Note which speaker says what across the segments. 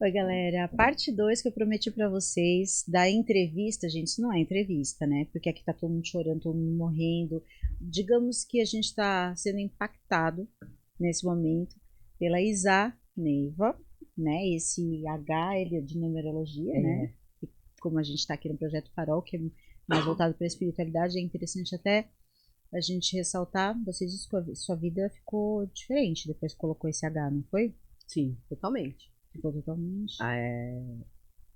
Speaker 1: Oi, galera. A parte 2 que eu prometi pra vocês da entrevista, gente, isso não é entrevista, né? Porque aqui tá todo mundo chorando, todo mundo morrendo. Digamos que a gente tá sendo impactado nesse momento pela Isa Neiva, né? Esse H, ele é de numerologia, né?
Speaker 2: É,
Speaker 1: E como a gente tá aqui no Projeto Farol, que é mais voltado para a espiritualidade, é interessante até a gente ressaltar. Você disse que a sua vida ficou diferente depois que colocou esse H, não foi?
Speaker 2: sim, totalmente.
Speaker 1: Ficou totalmente.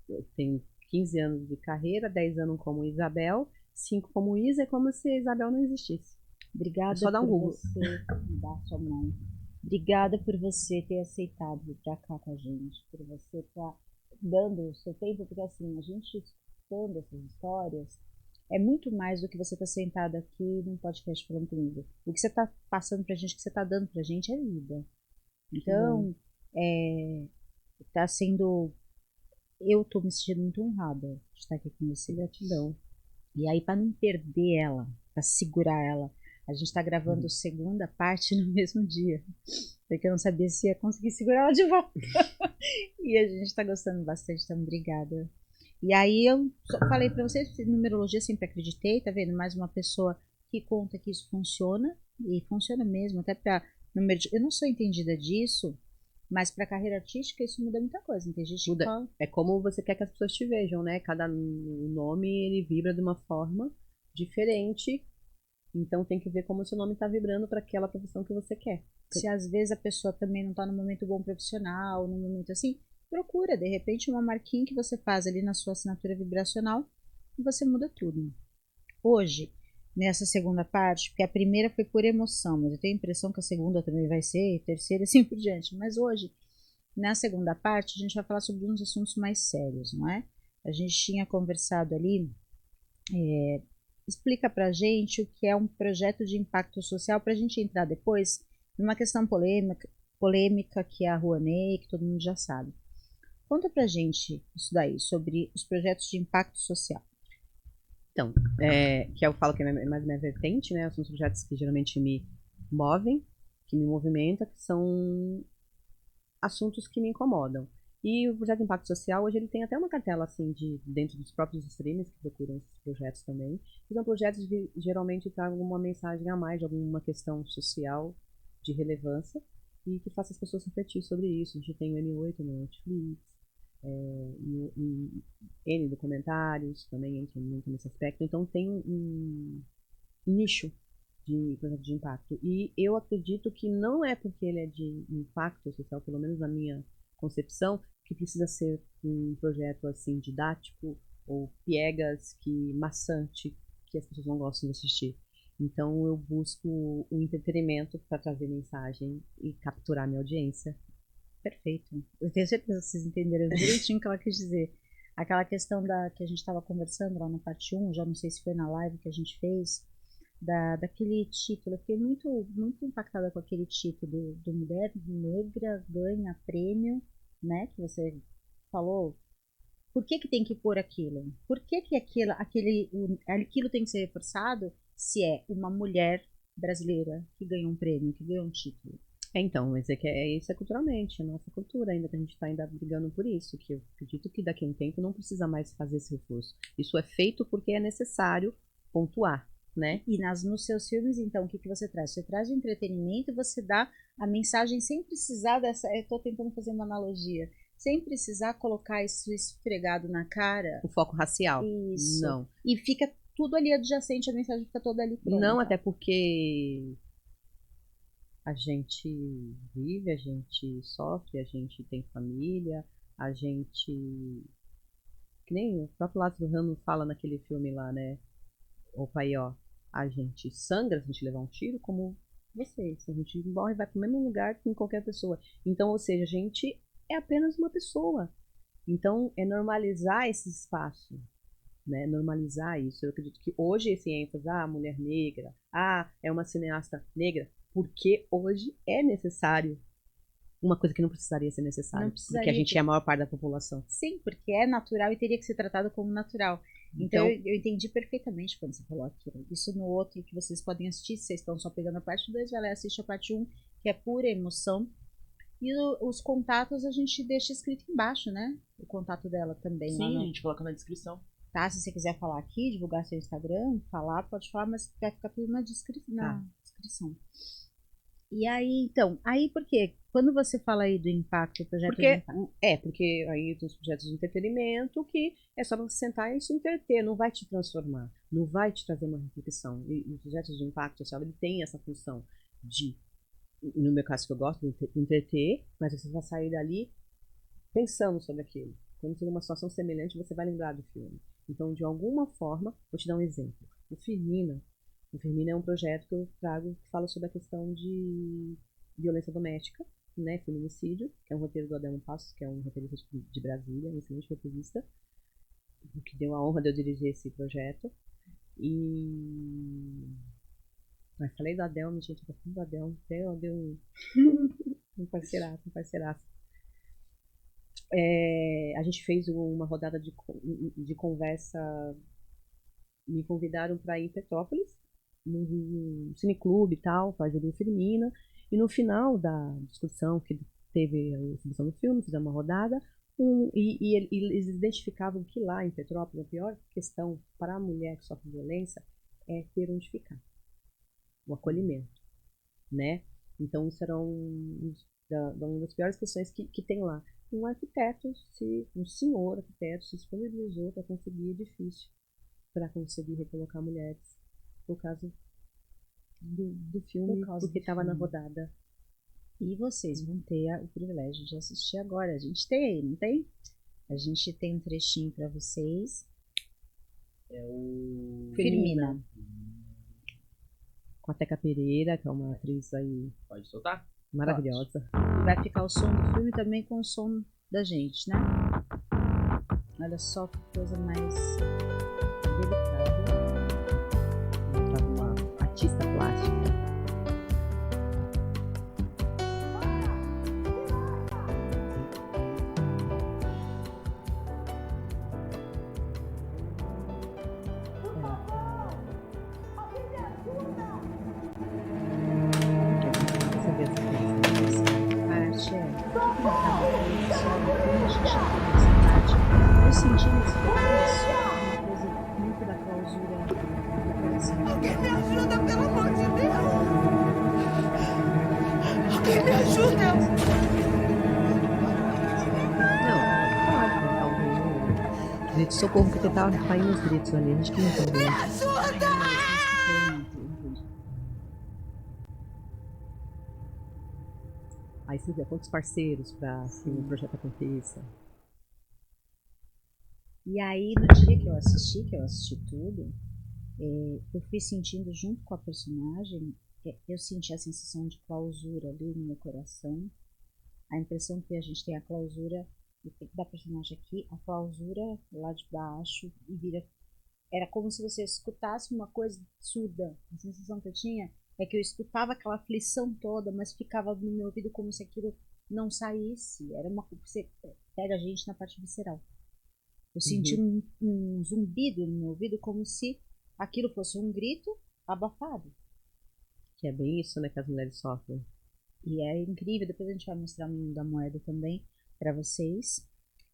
Speaker 2: Eu tenho 15 anos de carreira, 10 anos como Isabel, 5 como Isa, é como se a Isabel não existisse. É
Speaker 1: Obrigada
Speaker 2: só dar um
Speaker 1: por
Speaker 2: Google.
Speaker 1: você me dar sua mão. Obrigada por você ter aceitado vir pra cá com a gente, por você estar dando o seu tempo, porque assim, a gente escutando essas histórias é muito mais do que você estar sentado aqui num podcast falando comigo. O que você está passando pra gente, o que você está dando pra gente é vida.
Speaker 2: Que bom.
Speaker 1: Então, tá sendo. Eu tô me sentindo muito honrada de estar aqui com
Speaker 2: Que
Speaker 1: você.
Speaker 2: gratidão.
Speaker 1: E aí, para não perder ela, para segurar ela, a gente está gravando a
Speaker 2: Uhum.
Speaker 1: segunda parte no mesmo dia. Porque eu não sabia se ia conseguir segurar ela de volta. E a gente está gostando bastante, então obrigada. E aí eu só falei para vocês, numerologia sempre acreditei, tá vendo? Mais uma pessoa que conta que isso funciona, e funciona mesmo, até para número de... Eu não sou entendida disso, mas para carreira artística isso muda muita coisa. Tem gente que
Speaker 2: Muda.
Speaker 1: fala,
Speaker 2: É como você quer que as pessoas te vejam, né? Cada nome, ele vibra de uma forma diferente. Então tem que ver como o seu nome está vibrando para aquela profissão que você quer.
Speaker 1: se às vezes a pessoa também não está no momento bom profissional, no momento assim, procura, de repente, uma marquinha que você faz ali na sua assinatura vibracional e você muda tudo. Hoje, nessa segunda parte, porque a primeira foi por emoção, mas eu tenho a impressão que a segunda também vai ser, a terceira e assim por diante. Mas hoje, na segunda parte, a gente vai falar sobre uns assuntos mais sérios, não é? A gente tinha conversado ali, explica pra gente o que é um projeto de impacto social, para a gente entrar depois numa questão polêmica que é a Rouanet, que todo mundo já sabe. Conta pra gente isso daí, sobre os projetos de impacto social.
Speaker 2: Então, que eu falo que é mais minha vertente, né? São os projetos que geralmente me movem, que me movimentam, que são assuntos que me incomodam. E o projeto de impacto social, hoje ele tem até uma cartela, assim, de dentro dos próprios streamers que procuram esses projetos também. Que são projetos que geralmente tragam uma mensagem a mais de alguma questão social de relevância e que faça as pessoas refletir sobre isso. A gente tem o M8 no Netflix, N documentários também entram muito nesse aspecto. Então tem um nicho de projeto de impacto. E eu acredito que não é porque ele é de impacto social, pelo menos na minha concepção, que precisa ser um projeto assim didático ou piegas que maçante que as pessoas não gostam de assistir. Então eu busco o entretenimento para trazer mensagem e capturar minha audiência.
Speaker 1: Perfeito. Eu tenho certeza que vocês entenderam direitinho o que ela quis dizer. Aquela questão da que a gente estava conversando lá na parte um, já não sei se foi na live que a gente fez, daquele título. Eu fiquei muito impactada com aquele título do Mulher Negra Ganha Prêmio, né? Que você falou. Por que, que tem que pôr aquilo? Por que, que aquilo tem que ser reforçado se é uma mulher brasileira que ganhou um prêmio, que ganhou um título?
Speaker 2: Então, mas isso é culturalmente, a nossa cultura ainda, que a gente está ainda brigando por isso, que eu acredito que daqui a um tempo não precisa mais fazer esse reforço. Isso é feito porque é necessário pontuar, né?
Speaker 1: E nos seus filmes, então, o que, que você traz? Você traz o entretenimento e você dá a mensagem sem precisar dessa. Eu estou tentando fazer uma analogia. Sem precisar colocar isso esfregado na cara.
Speaker 2: O foco racial.
Speaker 1: Isso.
Speaker 2: Não.
Speaker 1: E fica tudo ali adjacente, a mensagem fica toda ali
Speaker 2: Não,
Speaker 1: pronta.
Speaker 2: até porque a gente vive, a gente sofre, a gente tem família, a gente. Que nem o próprio Lázaro Ramos fala naquele filme lá, né? O pai, ó, a gente sangra se a gente levar um tiro, como vocês. A gente morre e vai para o mesmo lugar que qualquer pessoa. Então, ou seja, a gente é apenas uma pessoa. Então, é normalizar esse espaço, né? Normalizar isso. Eu acredito que hoje esse ênfase, mulher negra, é uma cineasta negra, porque hoje é necessário uma coisa que não precisaria ser
Speaker 1: Não
Speaker 2: necessário, porque a
Speaker 1: precisaria.
Speaker 2: gente é a maior parte da população.
Speaker 1: Sim, porque é natural e teria que ser tratado como natural. Então
Speaker 2: Então,
Speaker 1: eu entendi perfeitamente quando você falou aquilo. Isso no outro que vocês podem assistir, se vocês estão só pegando a parte 2, vai lá e assiste a parte um, que é pura emoção. E os contatos a gente deixa escrito embaixo, né? O contato dela também.
Speaker 3: Sim, a gente coloca na descrição.
Speaker 1: Tá, se você quiser falar aqui, divulgar seu Instagram, falar, pode falar, mas vai ficar tudo na descrição. E aí, então, aí por quê? Quando você fala aí do impacto, do projeto de impacto.
Speaker 2: Porque aí tem os projetos de entretenimento que é só você sentar e se entreter, não vai te transformar, não vai te trazer uma reflexão. E os projetos de impacto social, ele tem essa função de, no meu caso que eu gosto, de entreter, mas você vai sair dali pensando sobre aquilo. Quando tem uma situação semelhante, você vai lembrar do filme. Então, de alguma forma, vou te dar um exemplo. O Firmina é um projeto que eu trago que fala sobre a questão de violência doméstica, né, feminicídio, que é um roteiro do Adelmo Passos, que é um roteirista de Brasília, um excelente roteirista, que deu a honra de eu dirigir esse projeto. E... falei do Adelmo, gente, eu tô falando do Adelmo, deu um parceiraço. A gente fez uma rodada de conversa, me convidaram para ir em Petrópolis, num cineclube e tal, fazer o Firmina, e no final da discussão que teve a exibição do filme, fizemos uma rodada, e eles identificavam que lá em Petrópolis a pior questão para a mulher que sofre violência é ter onde ficar, o acolhimento, né? Então isso era uma das piores questões que tem lá. Um senhor arquiteto se disponibilizou para conseguir edifício, para conseguir recolocar mulheres, por causa do filme, porque estava na rodada.
Speaker 1: E vocês vão ter o privilégio de assistir agora. A gente tem aí, não tem? A gente tem um trechinho para vocês.
Speaker 3: É o
Speaker 1: Firmina.
Speaker 2: Com a Teca Pereira, que é uma atriz aí.
Speaker 3: Pode soltar?
Speaker 2: Maravilhosa.
Speaker 1: E vai ficar o som do filme também com o som da gente, né? Olha só que coisa mais delicada.
Speaker 2: Uma artista plástica.
Speaker 1: Eu senti nesse processo uma coisa muito da clausura do coração.
Speaker 4: Alguém me ajuda, pelo amor de Deus! Alguém me ajuda!
Speaker 2: Não, pode grito de socorro, porque tava saindo os gritos ali, a gente que não tá
Speaker 4: Me
Speaker 2: vendo.
Speaker 4: ajuda!
Speaker 2: Aí você vê quantos parceiros para que o projeto aconteça.
Speaker 1: E aí, no dia que eu assisti tudo, eu fui sentindo junto com a personagem, eu senti a sensação de clausura ali no meu coração, a impressão que a gente tem a clausura da personagem aqui, a clausura lá de baixo, e era como se você escutasse uma coisa surda. A sensação que eu tinha é que eu escutava aquela aflição toda, mas ficava no meu ouvido como se aquilo não saísse. Era você pega a gente na parte visceral. Eu senti um zumbido no meu ouvido, como se aquilo fosse um grito abafado.
Speaker 2: Que é bem isso, né, que as mulheres sofrem.
Speaker 1: E é incrível, depois a gente vai mostrar o Mundo da Moeda também para vocês.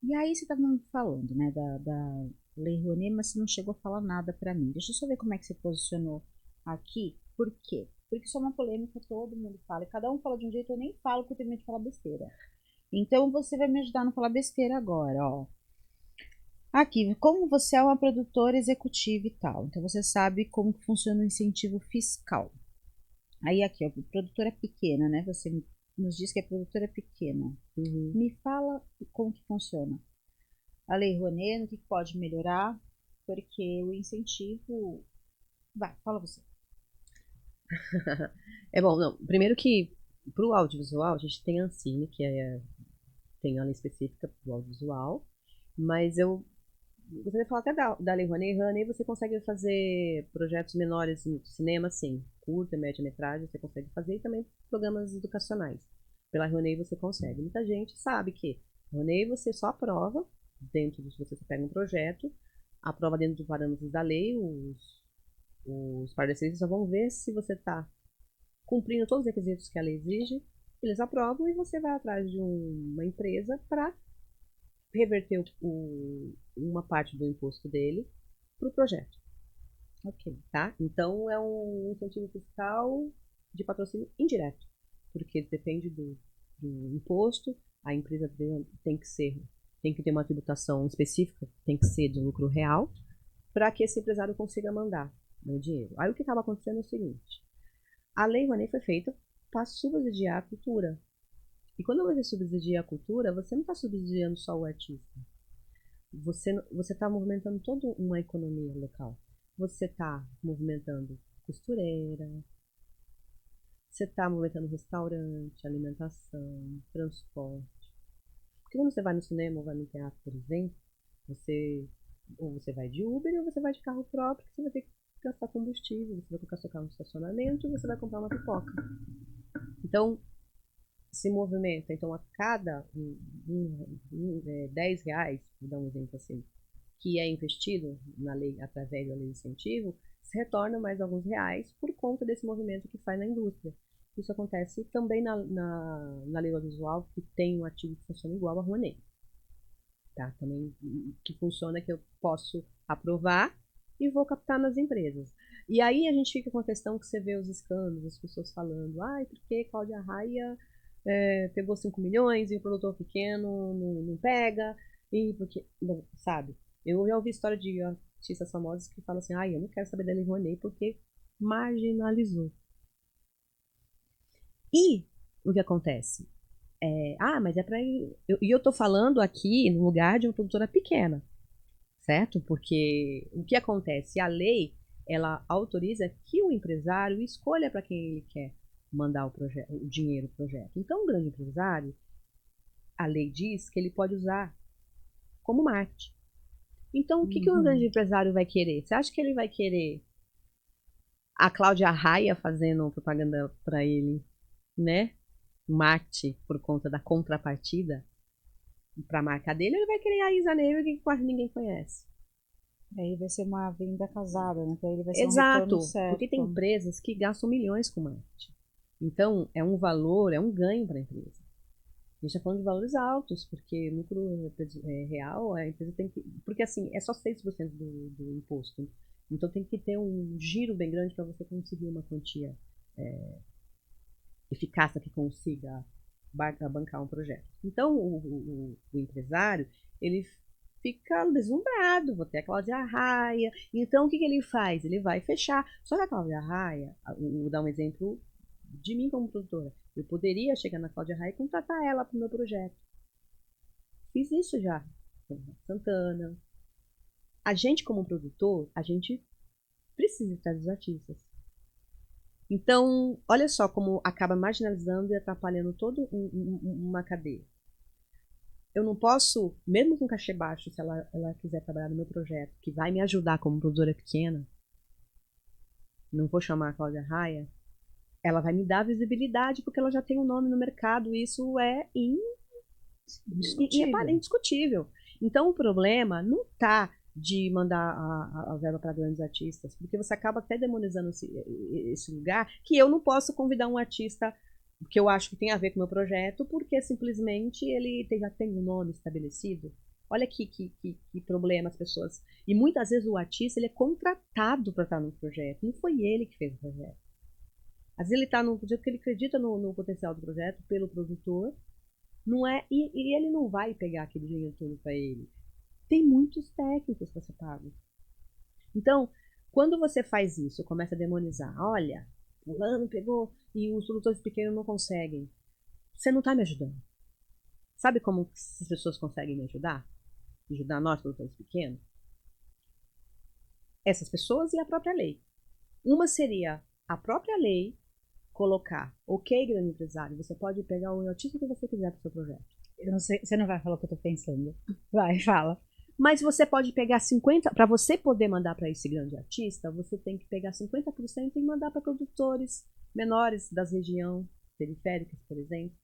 Speaker 1: E aí você estava falando, né, da Lei Rouanet, mas você não chegou a falar nada para mim. Deixa eu só ver como é que você posicionou aqui. Por quê? Porque isso é uma polêmica, todo mundo fala. E cada um fala de um jeito, eu nem falo porque eu tenho medo de falar besteira. Então você vai me ajudar a não falar besteira agora, ó. Aqui, como você é uma produtora executiva e tal, então você sabe como funciona o incentivo fiscal. Aí aqui, ó, produtora pequena, né? Você nos diz que é produtora pequena. Me fala como que funciona. A Lei Rouanet, no que pode melhorar, porque o incentivo... Vai, fala você.
Speaker 2: É bom, não. Primeiro que para o audiovisual, a gente tem a Ancine, que tem a lei específica para o audiovisual, mas eu gostaria de falar até da Lei Rouanet. Você consegue fazer projetos menores no cinema, sim. Curta, média metragem, você consegue fazer, e também programas educacionais. Pela Rouanet você consegue. Muita gente sabe que Rouanet você só aprova, dentro de, se você pega um projeto, aprova dentro dos parâmetros da lei, os pareceres só vão ver se você está cumprindo todos os requisitos que a lei exige, eles aprovam e você vai atrás de uma empresa para reverter uma parte do imposto dele para o projeto.
Speaker 1: Ok.
Speaker 2: Tá? Então, é um incentivo fiscal de patrocínio indireto, porque depende do imposto, a empresa tem que ter uma tributação específica, tem que ser de lucro real, para que esse empresário consiga mandar o dinheiro. Aí o que acaba acontecendo é o seguinte: a Lei Rouanet foi feita para subsidiar a cultura. E quando você subsidia a cultura, você não está subsidiando só o artista. Você está movimentando toda uma economia local. Você está movimentando costureira, você está movimentando restaurante, alimentação, transporte. Porque quando você vai no cinema ou vai no teatro, por exemplo, ou você vai de Uber ou você vai de carro próprio, que você vai ter que gastar combustível, você vai colocar seu carro no estacionamento e você vai comprar uma pipoca. Então, se movimenta, então a cada R$10, vou dar um exemplo assim, que é investido na lei, através da lei de incentivo, se retorna mais alguns reais por conta desse movimento que faz na indústria. Isso acontece também na lei audiovisual, que tem um artigo que funciona igual a Rouanet. Tá? Também que funciona que eu posso aprovar e vou captar nas empresas. E aí a gente fica com a questão que você vê os escândalos, as pessoas falando, ai, porque Cláudia Raia pegou 5 milhões e o produtor pequeno não pega, e porque, não, sabe? Eu já ouvi história de artistas famosos que falam assim, ai, eu não quero saber da Lei Rouanet porque marginalizou. E o que acontece? Mas é para e eu tô falando aqui no lugar de uma produtora pequena, certo? Porque o que acontece? A lei, ela autoriza que o empresário escolha para quem ele quer mandar o dinheiro do projeto. Então, o grande empresário, a lei diz que ele pode usar como marketing. Então, o que o grande empresário vai querer? Você acha que ele vai querer a Cláudia Raia fazendo propaganda para ele, né? Marketing por conta da contrapartida para a marca dele? Ele vai querer a Isa Neiva, que quase ninguém conhece.
Speaker 1: Aí vai ser uma venda casada, né? Então ele vai ser
Speaker 2: Exato,
Speaker 1: um retorno certo.
Speaker 2: porque tem empresas que gastam milhões com marketing. Então, é um valor, é um ganho para a empresa. A gente está falando de valores altos, porque lucro real, a empresa tem que... Porque, assim, é só 6% do imposto. Então, tem que ter um giro bem grande para você conseguir uma quantia eficaz que consiga bancar um projeto. Então, o empresário, ele fica deslumbrado, vou ter a Cláudia Raia. Então, o que ele faz? Ele vai fechar. Só que a Cláudia Raia, vou dar um exemplo de mim como produtora. Eu poderia chegar na Cláudia Raia e contratar ela para o meu projeto. Fiz isso já. Santana. A gente, como produtor, a gente precisa estar dos artistas. Então, olha só como acaba marginalizando e atrapalhando toda uma cadeia. Eu não posso, mesmo com cachê baixo, se ela quiser trabalhar no meu projeto, que vai me ajudar como produtora pequena, não vou chamar a Cláudia Raia, ela vai me dar visibilidade porque ela já tem um nome no mercado e isso é indiscutível. Então o problema não está de mandar a verba para grandes artistas, porque você acaba até demonizando esse lugar, que eu não posso convidar um artista que eu acho que tem a ver com o meu projeto, porque simplesmente ele já tem um nome estabelecido. Olha que problema as pessoas... E muitas vezes o artista ele é contratado para estar no projeto, não foi ele que fez o projeto. Às vezes ele está num projeto que ele acredita no potencial do projeto pelo produtor, não é, e ele não vai pegar aquele dinheiro todo para ele. Tem muitos técnicos para ser pago. Então, quando você faz isso, começa a demonizar, olha, o fulano pegou e os produtores pequenos não conseguem. Você não está me ajudando. Sabe como as pessoas conseguem me ajudar? Ajudar nós, produtores pequenos? Essas pessoas e a própria lei. Uma seria a própria lei colocar, ok, grande empresário, você pode pegar o artista que você quiser para o seu projeto.
Speaker 1: Eu não sei, você não vai falar o que eu tô pensando. Vai, fala.
Speaker 2: Mas você pode pegar 50%, para você poder mandar para esse grande artista, você tem que pegar 50% e mandar para produtores menores das regiões periféricas, por exemplo.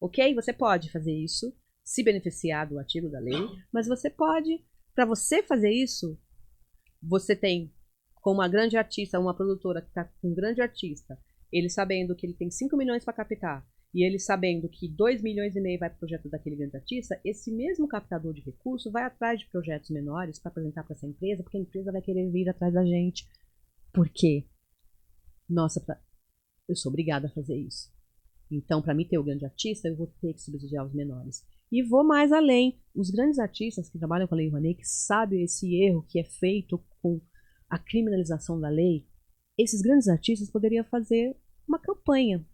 Speaker 2: Ok? Você pode fazer isso, se beneficiar do artigo da lei, mas você pode, para você fazer isso, você tem, como uma grande artista, uma produtora que está com um grande artista, ele sabendo que ele tem 5 milhões para captar, e ele sabendo que 2,5 milhões vai para o projeto daquele grande artista, esse mesmo captador de recurso vai atrás de projetos menores para apresentar para essa empresa, porque a empresa vai querer vir atrás da gente. Por quê? Nossa, eu sou obrigada a fazer isso. Então, para mim ter o grande artista, eu vou ter que subsidiar os menores. E vou mais além. Os grandes artistas que trabalham com a Lei Rouanet, que sabem esse erro que é feito com a criminalização da lei, esses grandes artistas poderiam fazer uma campanha.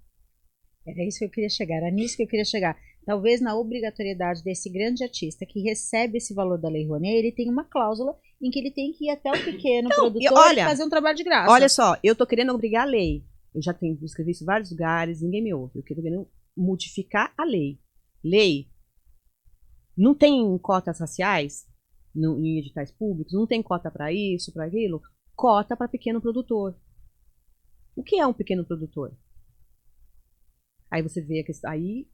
Speaker 1: Era isso que eu queria chegar, era nisso que eu queria chegar. Talvez na obrigatoriedade desse grande artista que recebe esse valor da Lei Rouanet, ele tem uma cláusula em que ele tem que ir até o pequeno produtor e fazer um trabalho de graça.
Speaker 2: Olha só, eu tô querendo obrigar a lei. Eu já tenho escrevi isso em vários lugares, ninguém me ouve. Eu quero modificar a lei. Lei. Não tem cotas raciais em editais públicos? Não tem cota para isso, para aquilo? Cota para pequeno produtor. O que é um pequeno produtor? Aí você vê a questão, aí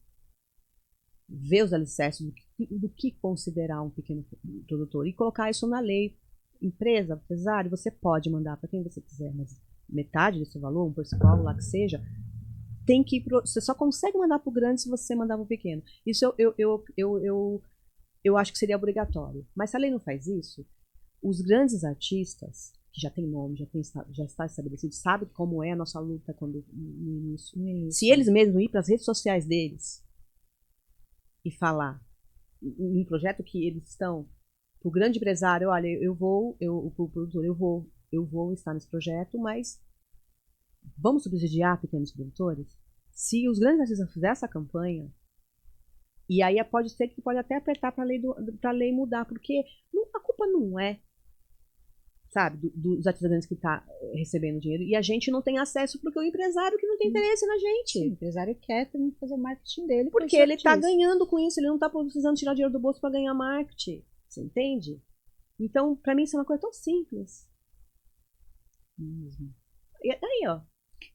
Speaker 2: vê os alicerces do que considerar um pequeno produtor e colocar isso na lei. Empresa, empresário, você pode mandar para quem você quiser, mas metade desse valor, um percentual lá que seja, tem que ir você só consegue mandar para o grande se você mandar para o pequeno. Isso eu acho que seria obrigatório. Mas se a lei não faz isso, os grandes artistas que já tem nome, já está estabelecido, sabe como é a nossa luta quando no início. Se eles mesmos ir para as redes sociais deles e falar em um projeto que eles estão, o grande empresário, olha, o produtor, eu vou estar nesse projeto, mas vamos subsidiar pequenos produtores? Se os grandes artistas fizerem essa campanha, e aí pode ser que pode até apertar para a lei mudar, porque a culpa não é, sabe, dos artistas grandes que estão recebendo dinheiro, e a gente não tem acesso porque o empresário que não tem interesse na gente.
Speaker 1: Sim, o empresário quer também fazer o marketing dele.
Speaker 2: Porque ele está ganhando com isso, ele não está precisando tirar dinheiro do bolso para ganhar marketing. Você entende? Então, para mim, isso é uma coisa tão simples. E aí, ó.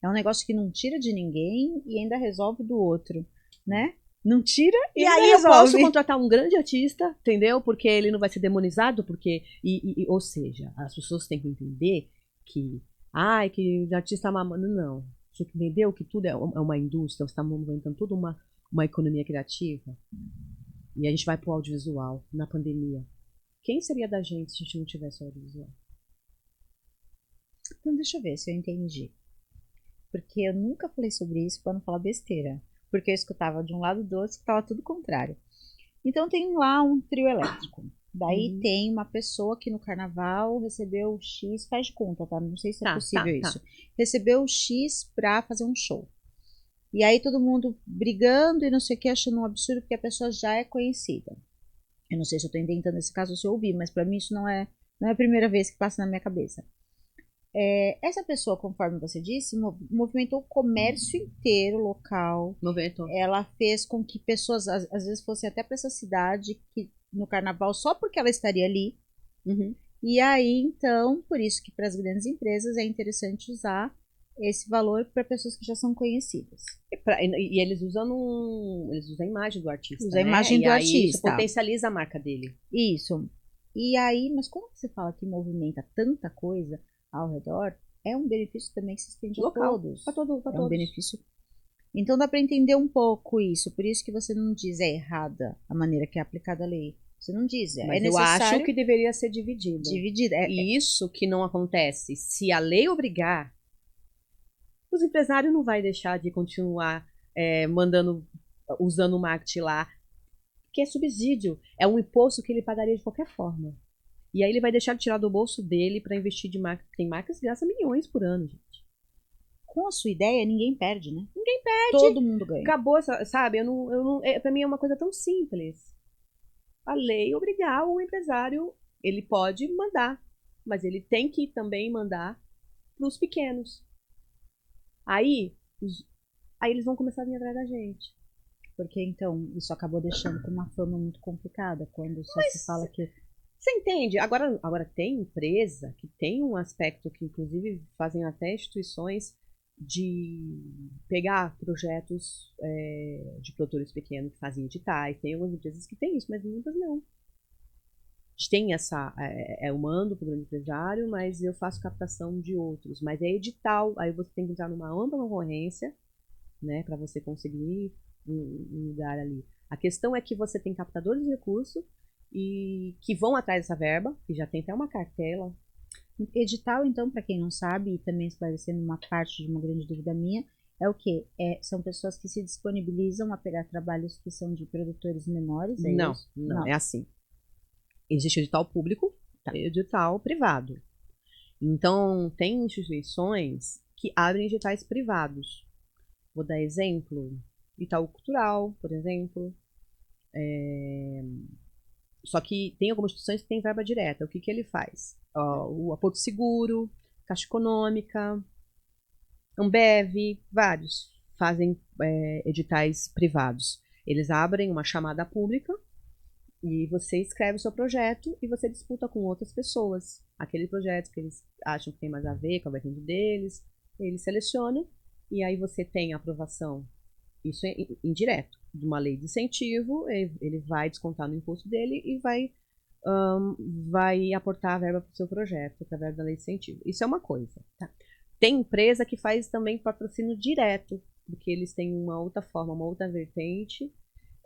Speaker 1: É um negócio que não tira de ninguém e ainda resolve do outro, né? Não tira
Speaker 2: e aí
Speaker 1: resolve.
Speaker 2: Eu posso contratar um grande artista, entendeu? Porque ele não vai ser demonizado, porque ou seja, as pessoas têm que entender que que o artista mamando, não. Você entendeu que tudo é uma indústria, você está movimentando toda uma economia criativa. E a gente vai pro audiovisual na pandemia. Quem seria da gente se a gente não tivesse audiovisual?
Speaker 1: Então deixa eu ver se eu entendi. Porque eu nunca falei sobre isso para não falar besteira. Porque eu escutava de um lado do outro, escutava tudo o contrário. Então tem lá um trio elétrico. Daí tem uma pessoa que no carnaval recebeu X, faz de conta, tá? Não sei se é possível isso. Recebeu X pra fazer um show. E aí todo mundo brigando e não sei o que, achando um absurdo porque a pessoa já é conhecida. Eu não sei se eu tô inventando esse caso ou se eu ouvi, mas pra mim isso não é a primeira vez que passa na minha cabeça. Essa pessoa, conforme você disse, movimentou o comércio inteiro local.
Speaker 2: Movimentou.
Speaker 1: Ela fez com que pessoas, às vezes, fossem até para essa cidade que, no carnaval só porque ela estaria ali. E aí, então, por isso que para as grandes empresas é interessante usar esse valor para pessoas que já são conhecidas.
Speaker 2: E eles usam a imagem do artista.
Speaker 1: Usa a imagem do artista.
Speaker 2: Isso potencializa a marca dele.
Speaker 1: Isso. E aí, mas quando você fala que movimenta tanta coisa ao redor, é um benefício também que se estende
Speaker 2: local,
Speaker 1: a todos.
Speaker 2: Para todos.
Speaker 1: Um benefício. Então dá para entender um pouco isso. Por isso que você não diz errada a maneira que é aplicada a lei. Você não diz.
Speaker 2: Mas
Speaker 1: eu acho
Speaker 2: que deveria ser dividido. E isso que não acontece. Se a lei obrigar, os empresários não vai deixar de continuar usando o marketing lá, que é subsídio. É um imposto que ele pagaria de qualquer forma. E aí ele vai deixar de tirar do bolso dele para investir de marca. Tem marcas que gastam milhões por ano, gente.
Speaker 1: Com a sua ideia, ninguém perde, né?
Speaker 2: Ninguém perde.
Speaker 1: Todo mundo ganha.
Speaker 2: Acabou, sabe? Para mim é uma coisa tão simples. A lei obrigar o empresário, ele pode mandar, mas ele tem que também mandar para os pequenos. Aí eles vão começar a vir atrás da gente.
Speaker 1: Porque então isso acabou deixando com uma forma muito complicada quando só se fala que
Speaker 2: você entende? Agora tem empresa que tem um aspecto que, inclusive, fazem até instituições de pegar projetos de produtores pequenos que fazem editais. Tem algumas empresas que têm isso, mas muitas não. A gente tem eu mando para o grande empresário, mas eu faço captação de outros. Mas é edital, aí você tem que entrar numa ampla concorrência, né, para você conseguir um lugar ali. A questão é que você tem captadores de recurso e que vão atrás dessa verba, que já tem até uma cartela.
Speaker 1: Edital, então, para quem não sabe, e também esclarecendo uma parte de uma grande dúvida minha, é o quê? São pessoas que se disponibilizam a pegar trabalhos que são de produtores menores, é
Speaker 2: Não,
Speaker 1: isso?
Speaker 2: não, é assim. Existe edital público e edital privado. Então, tem instituições que abrem editais privados. Vou dar exemplo, Itaú Cultural, por exemplo. Só que tem algumas instituições que têm verba direta. O que ele faz? O Porto Seguro, Caixa Econômica, Ambev, vários fazem editais privados. Eles abrem uma chamada pública e você escreve o seu projeto e você disputa com outras pessoas aquele projeto que eles acham que tem mais a ver com a vertente deles. Eles selecionam e aí você tem a aprovação, isso é indireto, de uma lei de incentivo, ele vai descontar no imposto dele e vai aportar a verba para o seu projeto através da lei de incentivo. Isso é uma coisa. Tá? Tem empresa que faz também patrocínio direto, porque eles têm uma outra forma, uma outra vertente,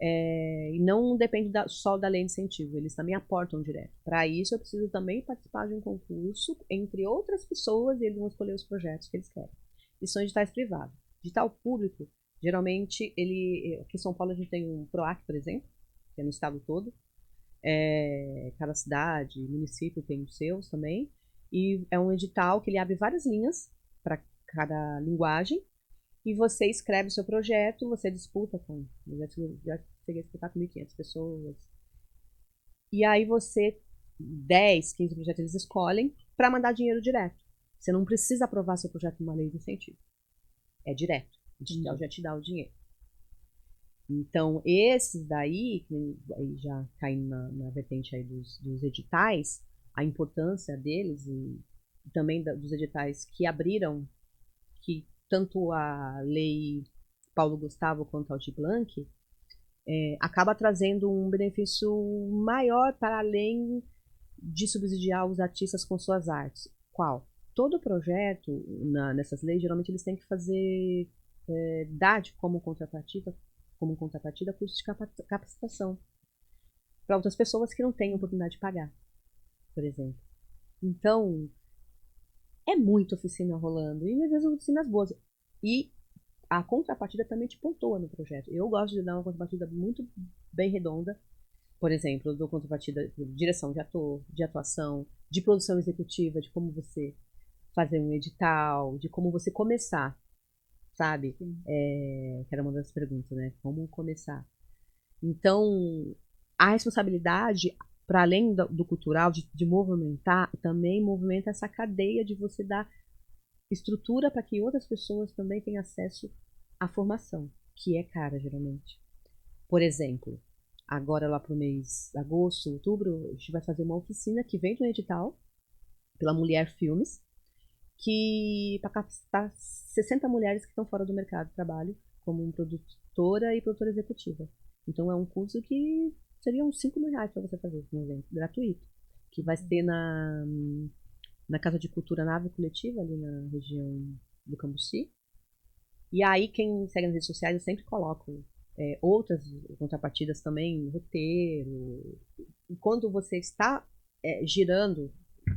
Speaker 2: e não depende só da lei de incentivo, eles também aportam direto. Para isso, eu preciso também participar de um concurso entre outras pessoas e eles vão escolher os projetos que eles querem. E são editais privados. Edital público, geralmente, aqui em São Paulo a gente tem um PROAC, por exemplo, que é no estado todo. Cada cidade, município tem os seus também. E é um edital que ele abre várias linhas para cada linguagem. E você escreve o seu projeto, você disputa com... Já cheguei a disputar com 1.500 pessoas. E aí 10, 15 projetos eles escolhem para mandar dinheiro direto. Você não precisa aprovar seu projeto numa lei de incentivo. É direto. O digital já te dá o dinheiro. Então, esses daí, aí já caindo na vertente aí dos editais, a importância deles e também dos editais que abriram, que tanto a lei Paulo Gustavo quanto a Aldir Blanc, acaba trazendo um benefício maior para além de subsidiar os artistas com suas artes. Qual? Todo projeto nessas leis, geralmente eles têm que fazer, dar como contrapartida curso de capacitação para outras pessoas que não têm oportunidade de pagar, por exemplo. Então, é muita oficina rolando, e às vezes oficinas boas. E a contrapartida também te pontua no projeto. Eu gosto de dar uma contrapartida muito bem redonda. Por exemplo, eu dou contrapartida de direção de ator, de atuação, de produção executiva, de como você fazer um edital, de como você começar, sabe? Que era uma das perguntas, né? Como começar? Então, a responsabilidade, para além do cultural, de movimentar, também movimenta essa cadeia de você dar estrutura para que outras pessoas também tenham acesso à formação, que é cara, geralmente. Por exemplo, agora lá para o mês de agosto, outubro, a gente vai fazer uma oficina que vem do edital, pela Mulher Filmes, que para capacitar 60 mulheres que estão fora do mercado de trabalho, como produtora e produtora executiva. Então é um curso que seria uns R$5.000 para você fazer, por exemplo, gratuito, que vai ter na Casa de Cultura Nave Coletiva, ali na região do Cambuci. E aí, quem segue nas redes sociais, eu sempre coloco outras contrapartidas também, roteiro. E quando você está girando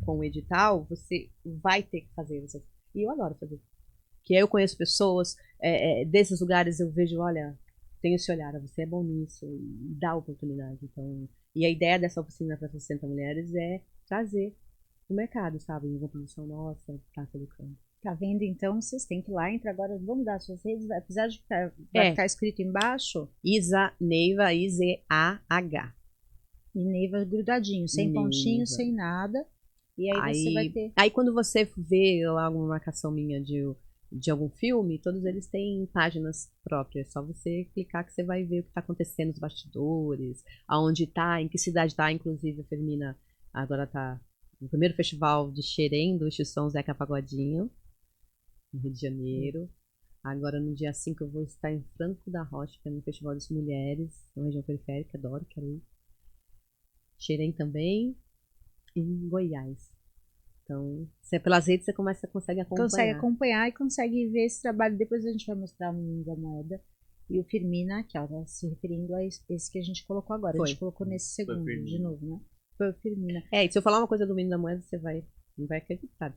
Speaker 2: com o edital, você vai ter que fazer isso. E eu adoro fazer. Que aí eu conheço pessoas, desses lugares eu vejo, olha, tem esse olhar, você é bom nisso, e dá oportunidade. Então, e a ideia dessa oficina para 60 mulheres é trazer o mercado, sabe? Em uma posição nossa, tá colocando.
Speaker 1: Tá vendo? Então, vocês têm que ir lá, entra agora, vamos dar suas redes, apesar de vai ficar escrito embaixo.
Speaker 2: Isa Neiva, I-Z-A-H.
Speaker 1: E Neiva grudadinho, sem
Speaker 2: Neiva.
Speaker 1: Pontinho, sem nada. E aí você vai ter...
Speaker 2: Aí quando você vê lá alguma marcação minha de algum filme, todos eles têm páginas próprias. É só você clicar que você vai ver o que está acontecendo nos bastidores, aonde tá, em que cidade tá. Inclusive, a Fermina agora tá no primeiro festival de Xerém, do Instituição Zeca Pagodinho, no Rio de Janeiro. Agora, no dia 5, eu vou estar em Franco da Rocha, que é no Festival das Mulheres, na região periférica, quero ir. Xerém também. E em Goiás. Então, pelas redes você consegue acompanhar.
Speaker 1: Consegue acompanhar e consegue ver esse trabalho. Depois a gente vai mostrar o Menino da Moeda e o Firmina, que ela tá se referindo a esse que a gente colocou agora. A gente colocou nesse segundo, de novo, né? Foi o Firmina.
Speaker 2: E se eu falar uma coisa do Menino da Moeda, você não vai acreditar.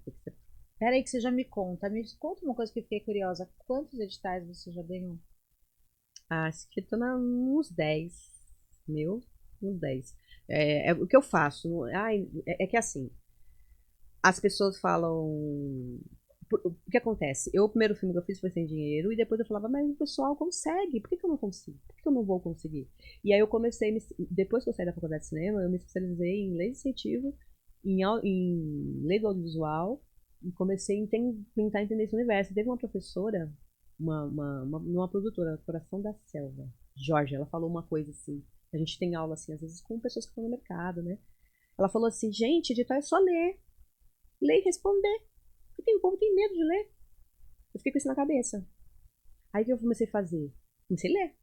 Speaker 1: Peraí que você já me conta. Me conta uma coisa que eu fiquei curiosa. Quantos editais você já ganhou?
Speaker 2: Acho que tô uns 10. Uns 10. O que eu faço. É que assim, as pessoas falam... O que acontece? O primeiro filme que eu fiz foi sem dinheiro e depois eu falava, mas o pessoal consegue, por que eu não consigo? Por que eu não vou conseguir? E aí eu comecei, depois que eu saí da faculdade de cinema, eu me especializei em lei de incentivo, em lei do audiovisual e comecei a tentar entender esse universo. Teve uma professora, uma produtora, Coração da Selva, Jorge, ela falou uma coisa assim, a gente tem aula assim, às vezes com pessoas que estão no mercado, né? Ela falou assim, gente, edital é só ler e responder. O povo tem medo de ler. Eu fiquei com isso na cabeça. Aí o que eu comecei a fazer? Comecei a ler.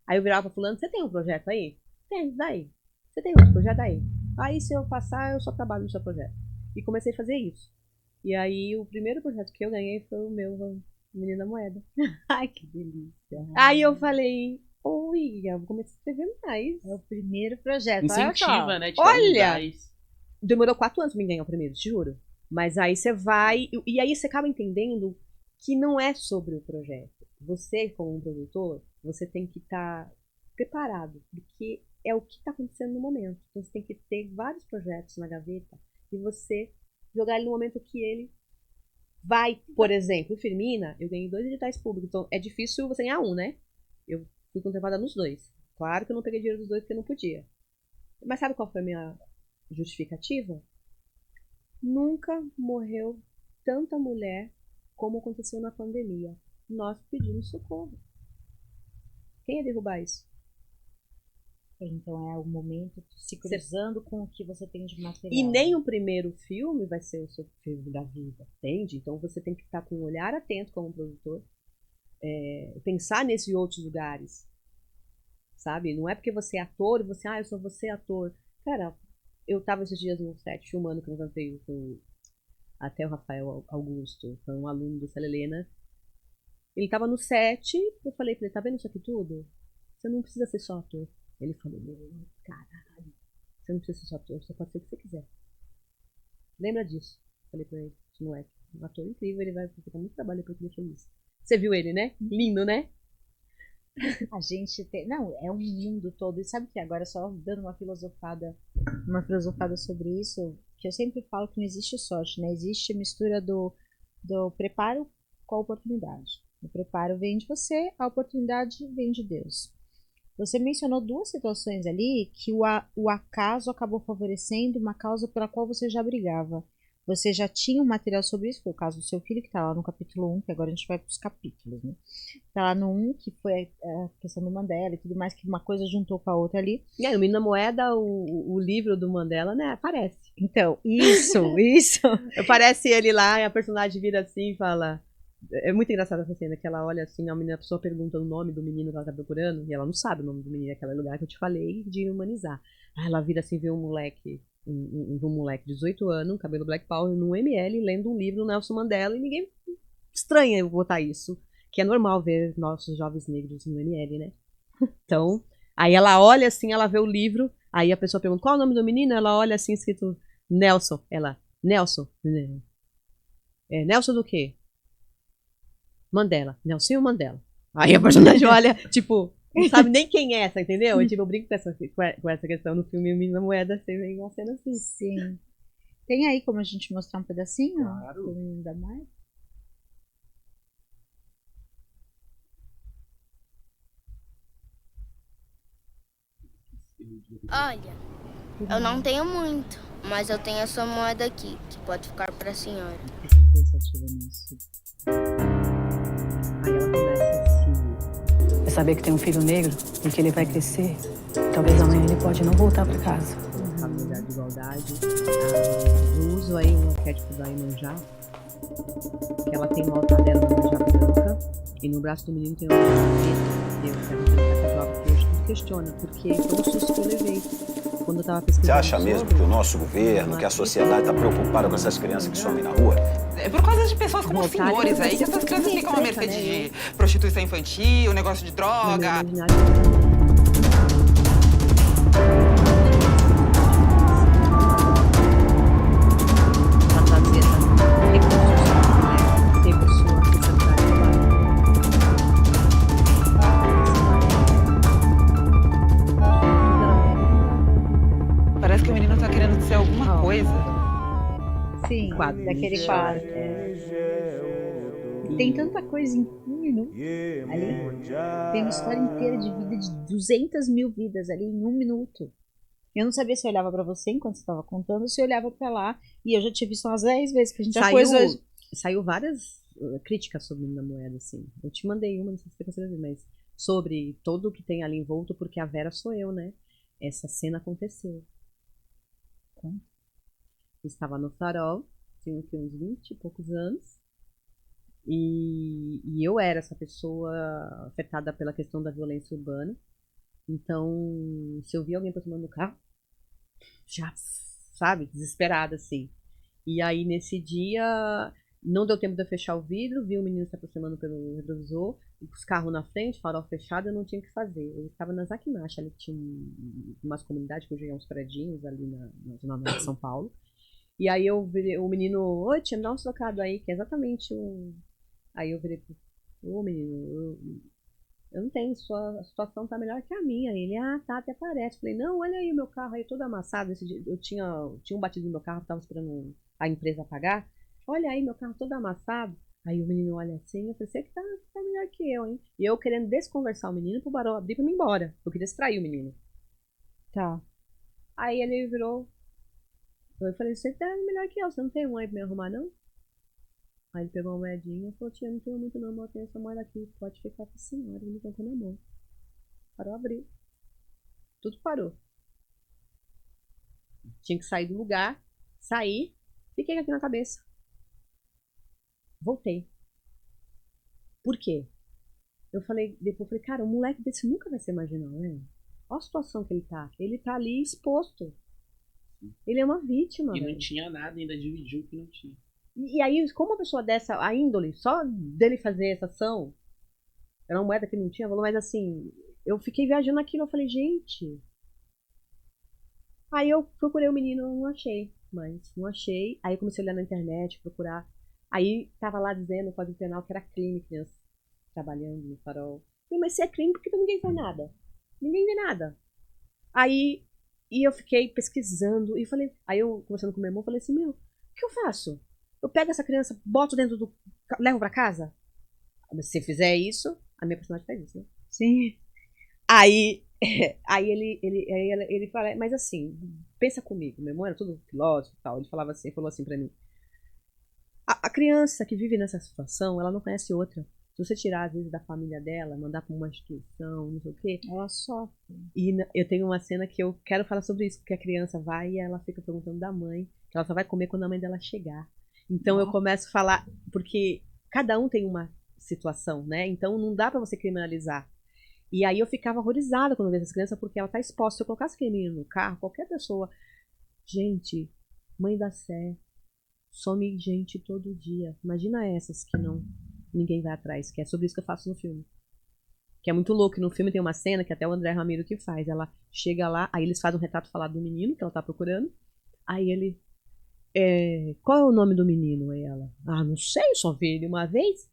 Speaker 2: Aí eu virava pra fulano, você tem um projeto aí? Tem, daí. Você tem outro projeto aí? Aí se eu passar, eu só trabalho no seu projeto. E comecei a fazer isso. E aí o primeiro projeto que eu ganhei foi o meu Menino da Moeda.
Speaker 1: Ai, que delícia.
Speaker 2: Aí eu falei, oi, eu comecei a escrever mais.
Speaker 1: É o primeiro projeto.
Speaker 3: Incentiva, né?
Speaker 2: Olha! Demorou 4 anos pra me ganhar o primeiro, te juro. Mas aí você vai... E aí você acaba entendendo que não é sobre o projeto. Você, como um produtor, você tem que estar preparado. Porque é o que está acontecendo no momento. Então você tem que ter vários projetos na gaveta e você jogar ele no momento que ele vai. Por exemplo, o Firmina, eu ganhei 2 editais públicos. Então é difícil você ganhar um, né? Eu fui contemplada nos 2. Claro que eu não peguei dinheiro dos 2 porque eu não podia. Mas sabe qual foi a minha justificativa? Nunca morreu tanta mulher como aconteceu na pandemia. Nós pedimos socorro. Quem ia derrubar isso?
Speaker 1: Então é o momento se cruzando com o que você tem de material.
Speaker 2: E nem o primeiro filme vai ser o seu filme da vida, entende? Então você tem que estar com um olhar atento como produtor. Pensar nesses outros lugares. Sabe? Não é porque você é ator e você... eu só vou ser ator. Cara... Eu tava esses dias no set filmando, que eu levantei até o Rafael Augusto, foi um aluno do Célia Helena. Ele tava no set, eu falei pra ele, tá vendo isso aqui tudo? Você não precisa ser só ator. Ele falou, caralho, você não precisa ser só ator, você pode ser o que você quiser. Lembra disso? Falei pra ele, não é um ator incrível, ele vai fazer muito trabalho depois que ele fez isso. Você viu ele, né? Lindo, né?
Speaker 1: A gente tem... Não, é um mundo todo. E sabe que agora, só dando uma filosofada sobre isso, que eu sempre falo que não existe sorte, né? Existe a mistura do preparo com a oportunidade. O preparo vem de você, a oportunidade vem de Deus. Você mencionou 2 situações ali que o acaso acabou favorecendo uma causa pela qual você já brigava. Você já tinha um material sobre isso, foi o caso do seu filho, que está lá no capítulo 1, que agora a gente vai para os capítulos, né? Está lá no 1, que foi a questão do Mandela e tudo mais, que uma coisa juntou com a outra ali.
Speaker 2: E aí, o Menino da Moeda, o livro do Mandela, né? Aparece.
Speaker 1: Então, isso.
Speaker 2: Aparece ele lá e a personagem vira assim e fala... É muito engraçada essa cena, que ela olha assim, a pessoa pergunta o nome do menino que ela tá procurando, e ela não sabe o nome do menino, aquele lugar que eu te falei de humanizar. Aí ela vira assim, vê um moleque... Um moleque de 18 anos, cabelo Black Power, num ML, lendo um livro do Nelson Mandela, e ninguém estranha eu botar isso, que é normal ver nossos jovens negros no ML, né? Então, aí ela olha assim, ela vê o livro, aí a pessoa pergunta, qual é o nome do menino? Ela olha assim, escrito Nelson. Ela, Nelson? Nelson do quê? Mandela. Nelson Mandela. Aí a personagem olha, tipo... Não sabe nem quem é essa, entendeu? Eu brinco com essa questão no filme O Menino da Moeda, você vê uma cena assim.
Speaker 1: Sim. Tem aí como a gente mostrar um pedacinho?
Speaker 3: Claro.
Speaker 1: Do Menino da Moeda?
Speaker 5: Olha, eu não tenho muito, mas eu tenho essa moeda aqui, que pode ficar para a senhora.
Speaker 1: Fica pensativa nisso.
Speaker 2: Aí ela começa assim...
Speaker 6: É saber que tem um filho negro e que ele vai crescer. Talvez amanhã ele pode não voltar para casa.
Speaker 2: A mulher de igualdade. Eu uso aí um arquétipo da Iemanjá, que ela tem no altar dela uma Iemanjá branca, e no braço do menino tem uma preta. Eu quero dizer que essa jovem que hoje tudo questiona, porque foi um susto que eu levei. quando eu tava pesquisando.
Speaker 7: Você acha mesmo
Speaker 2: sobre,
Speaker 7: que o nosso governo, que a sociedade está preocupada com essas crianças que somem na rua?
Speaker 4: É por causa de pessoas como os
Speaker 2: Vontade
Speaker 4: senhores
Speaker 2: de
Speaker 4: aí que
Speaker 2: você
Speaker 4: essas crianças
Speaker 2: ser
Speaker 4: ficam à mercê
Speaker 2: preta, né?
Speaker 4: de prostituição infantil, negócio de
Speaker 2: no meu
Speaker 4: droga.
Speaker 2: imaginário. Pra trazer recursos, né? Ter pessoa acessibilidade de trabalho.
Speaker 4: Parece que o menino tá querendo dizer alguma
Speaker 2: Ó.
Speaker 4: coisa.
Speaker 1: Sim,
Speaker 2: Quadro.
Speaker 1: daquele quadro. E tem tanta coisa em um minuto ali. Tem uma história inteira de vida de 200 mil vidas ali em 1 minuto. Eu não sabia se eu olhava pra você enquanto você estava contando ou se eu olhava pra lá. E eu já tinha visto umas 10 vezes que a gente já pôs hoje.
Speaker 2: Saiu várias críticas sobre Menina Moeda, assim. Eu te mandei uma, não sei se você conseguiu ver, mas sobre todo o que tem ali envolto, porque a Vera sou eu, né? Essa cena aconteceu. Eu estava no Farol, tinha uns 20 e poucos anos, e eu era essa pessoa afetada pela questão da violência urbana. Então, se eu via alguém aproximando do carro, já, sabe, desesperada, assim. E aí, nesse dia, não deu tempo de eu fechar o vidro, vi um menino se aproximando pelo retrovisor, os carros na frente, farol fechado, eu não tinha o que fazer. Eu estava na Zaquinacha, ali que tinha umas comunidades, que eu joguei uns predinhos ali na Zona Norte de São Paulo. E aí eu virei, o menino, oi, tia, me dá um trocado aí, que é exatamente o... Aí eu virei, ô menino, eu não tenho, a situação tá melhor que a minha. Ele, tá, até parece. Falei, não, olha aí o meu carro aí todo amassado. Esse dia, eu tinha batido no meu carro, tava esperando a empresa pagar. Olha aí meu carro todo amassado. Aí o menino olha assim, eu falei, você que tá melhor que eu, hein? E eu querendo desconversar o menino pro barão abrir pra mim ir embora. Eu queria distrair o menino.
Speaker 1: Tá.
Speaker 2: Aí ele virou. Eu falei, você tá melhor que eu, você não tem um aí pra me arrumar, não? Aí ele pegou uma moedinha e falou, tia, não tenho muito não, mas eu tenho essa moeda aqui, pode ficar pra senhora. Ele me colocou na mão. Parou a abrir. Tudo parou. Tinha que sair do lugar, sair, fiquei aqui na cabeça. Voltei. Por quê? Depois eu falei, cara, um moleque desse nunca vai ser marginal, né? Olha a situação que ele tá. Ele tá ali exposto. Ele é uma vítima.
Speaker 3: E não
Speaker 2: velho.
Speaker 3: tinha nada, ainda dividiu o que não tinha.
Speaker 2: E aí, como uma pessoa dessa, a índole, só dele fazer essa ação, era uma moeda que não tinha valor, mas assim, eu fiquei viajando aquilo, eu falei, gente. Aí eu procurei o menino, não achei, mas não achei. Aí eu comecei a olhar na internet, procurar. Aí tava lá dizendo no Código Penal que era crime, criança trabalhando no farol. Eu falei, mas se é crime, por que ninguém faz nada? Ninguém vê nada. Aí, e eu fiquei pesquisando, e falei, aí eu, conversando com meu irmão, falei assim, meu, o que eu faço? Eu pego essa criança, boto dentro do... levo pra casa? Se fizer isso, a minha personagem faz isso, né?
Speaker 1: Sim.
Speaker 2: Aí ele fala, mas assim, pensa comigo, meu irmão era todo filósofo e tal, ele falou assim pra mim, a criança que vive nessa situação, ela não conhece outra. Se você tirar, às vezes, da família dela, mandar pra uma instituição, não sei o quê,
Speaker 1: Ela sofre.
Speaker 2: e eu tenho uma cena que eu quero falar sobre isso, porque a criança vai e ela fica perguntando da mãe, que ela só vai comer quando a mãe dela chegar. Então eu começo a falar, porque cada um tem uma situação, né? Então não dá pra você criminalizar. E aí eu ficava horrorizada quando eu via essa criança, porque ela tá exposta. Se eu colocasse aquele menino no carro, qualquer pessoa... Gente, mãe da Sé, some gente todo dia. Imagina essas que ninguém vai atrás, que é sobre isso que eu faço no filme. Que é muito louco. No filme tem uma cena que até o André Ramiro que faz. Ela chega lá, aí eles fazem um retrato falado do menino que ela tá procurando. Aí ele... qual é o nome do menino? Aí ela... não sei, só vi ele uma vez.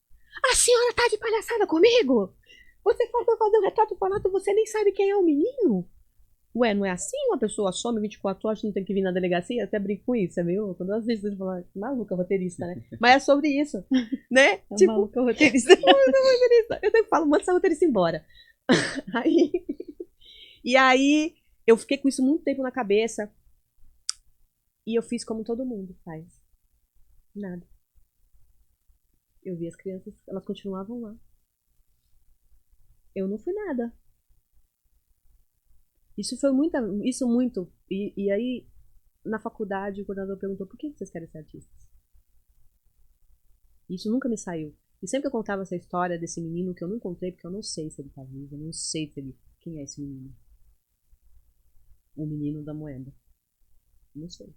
Speaker 2: A senhora tá de palhaçada comigo? Você falou fazer um retrato falado, você nem sabe quem é o menino? Ué, não é assim? Uma pessoa some 24 horas, não tem que vir na delegacia? Eu até brinco com isso, é meio... Quando às vezes eu falo, maluca roteirista, né? Mas é sobre isso, né?
Speaker 1: É maluca roteirista.
Speaker 2: Eu sempre falo, manda essa roteirista embora. E aí, eu fiquei com isso muito tempo na cabeça. E eu fiz como todo mundo faz. Nada. Eu vi as crianças, elas continuavam lá. Eu não fui nada. Isso foi muito. E aí, na faculdade, o coordenador perguntou, por que vocês querem ser artistas? Isso nunca me saiu. E sempre que eu contava essa história desse menino, que eu não encontrei, porque eu não sei se ele tá vivo, eu não sei quem é esse menino. o menino da moeda. Não sei.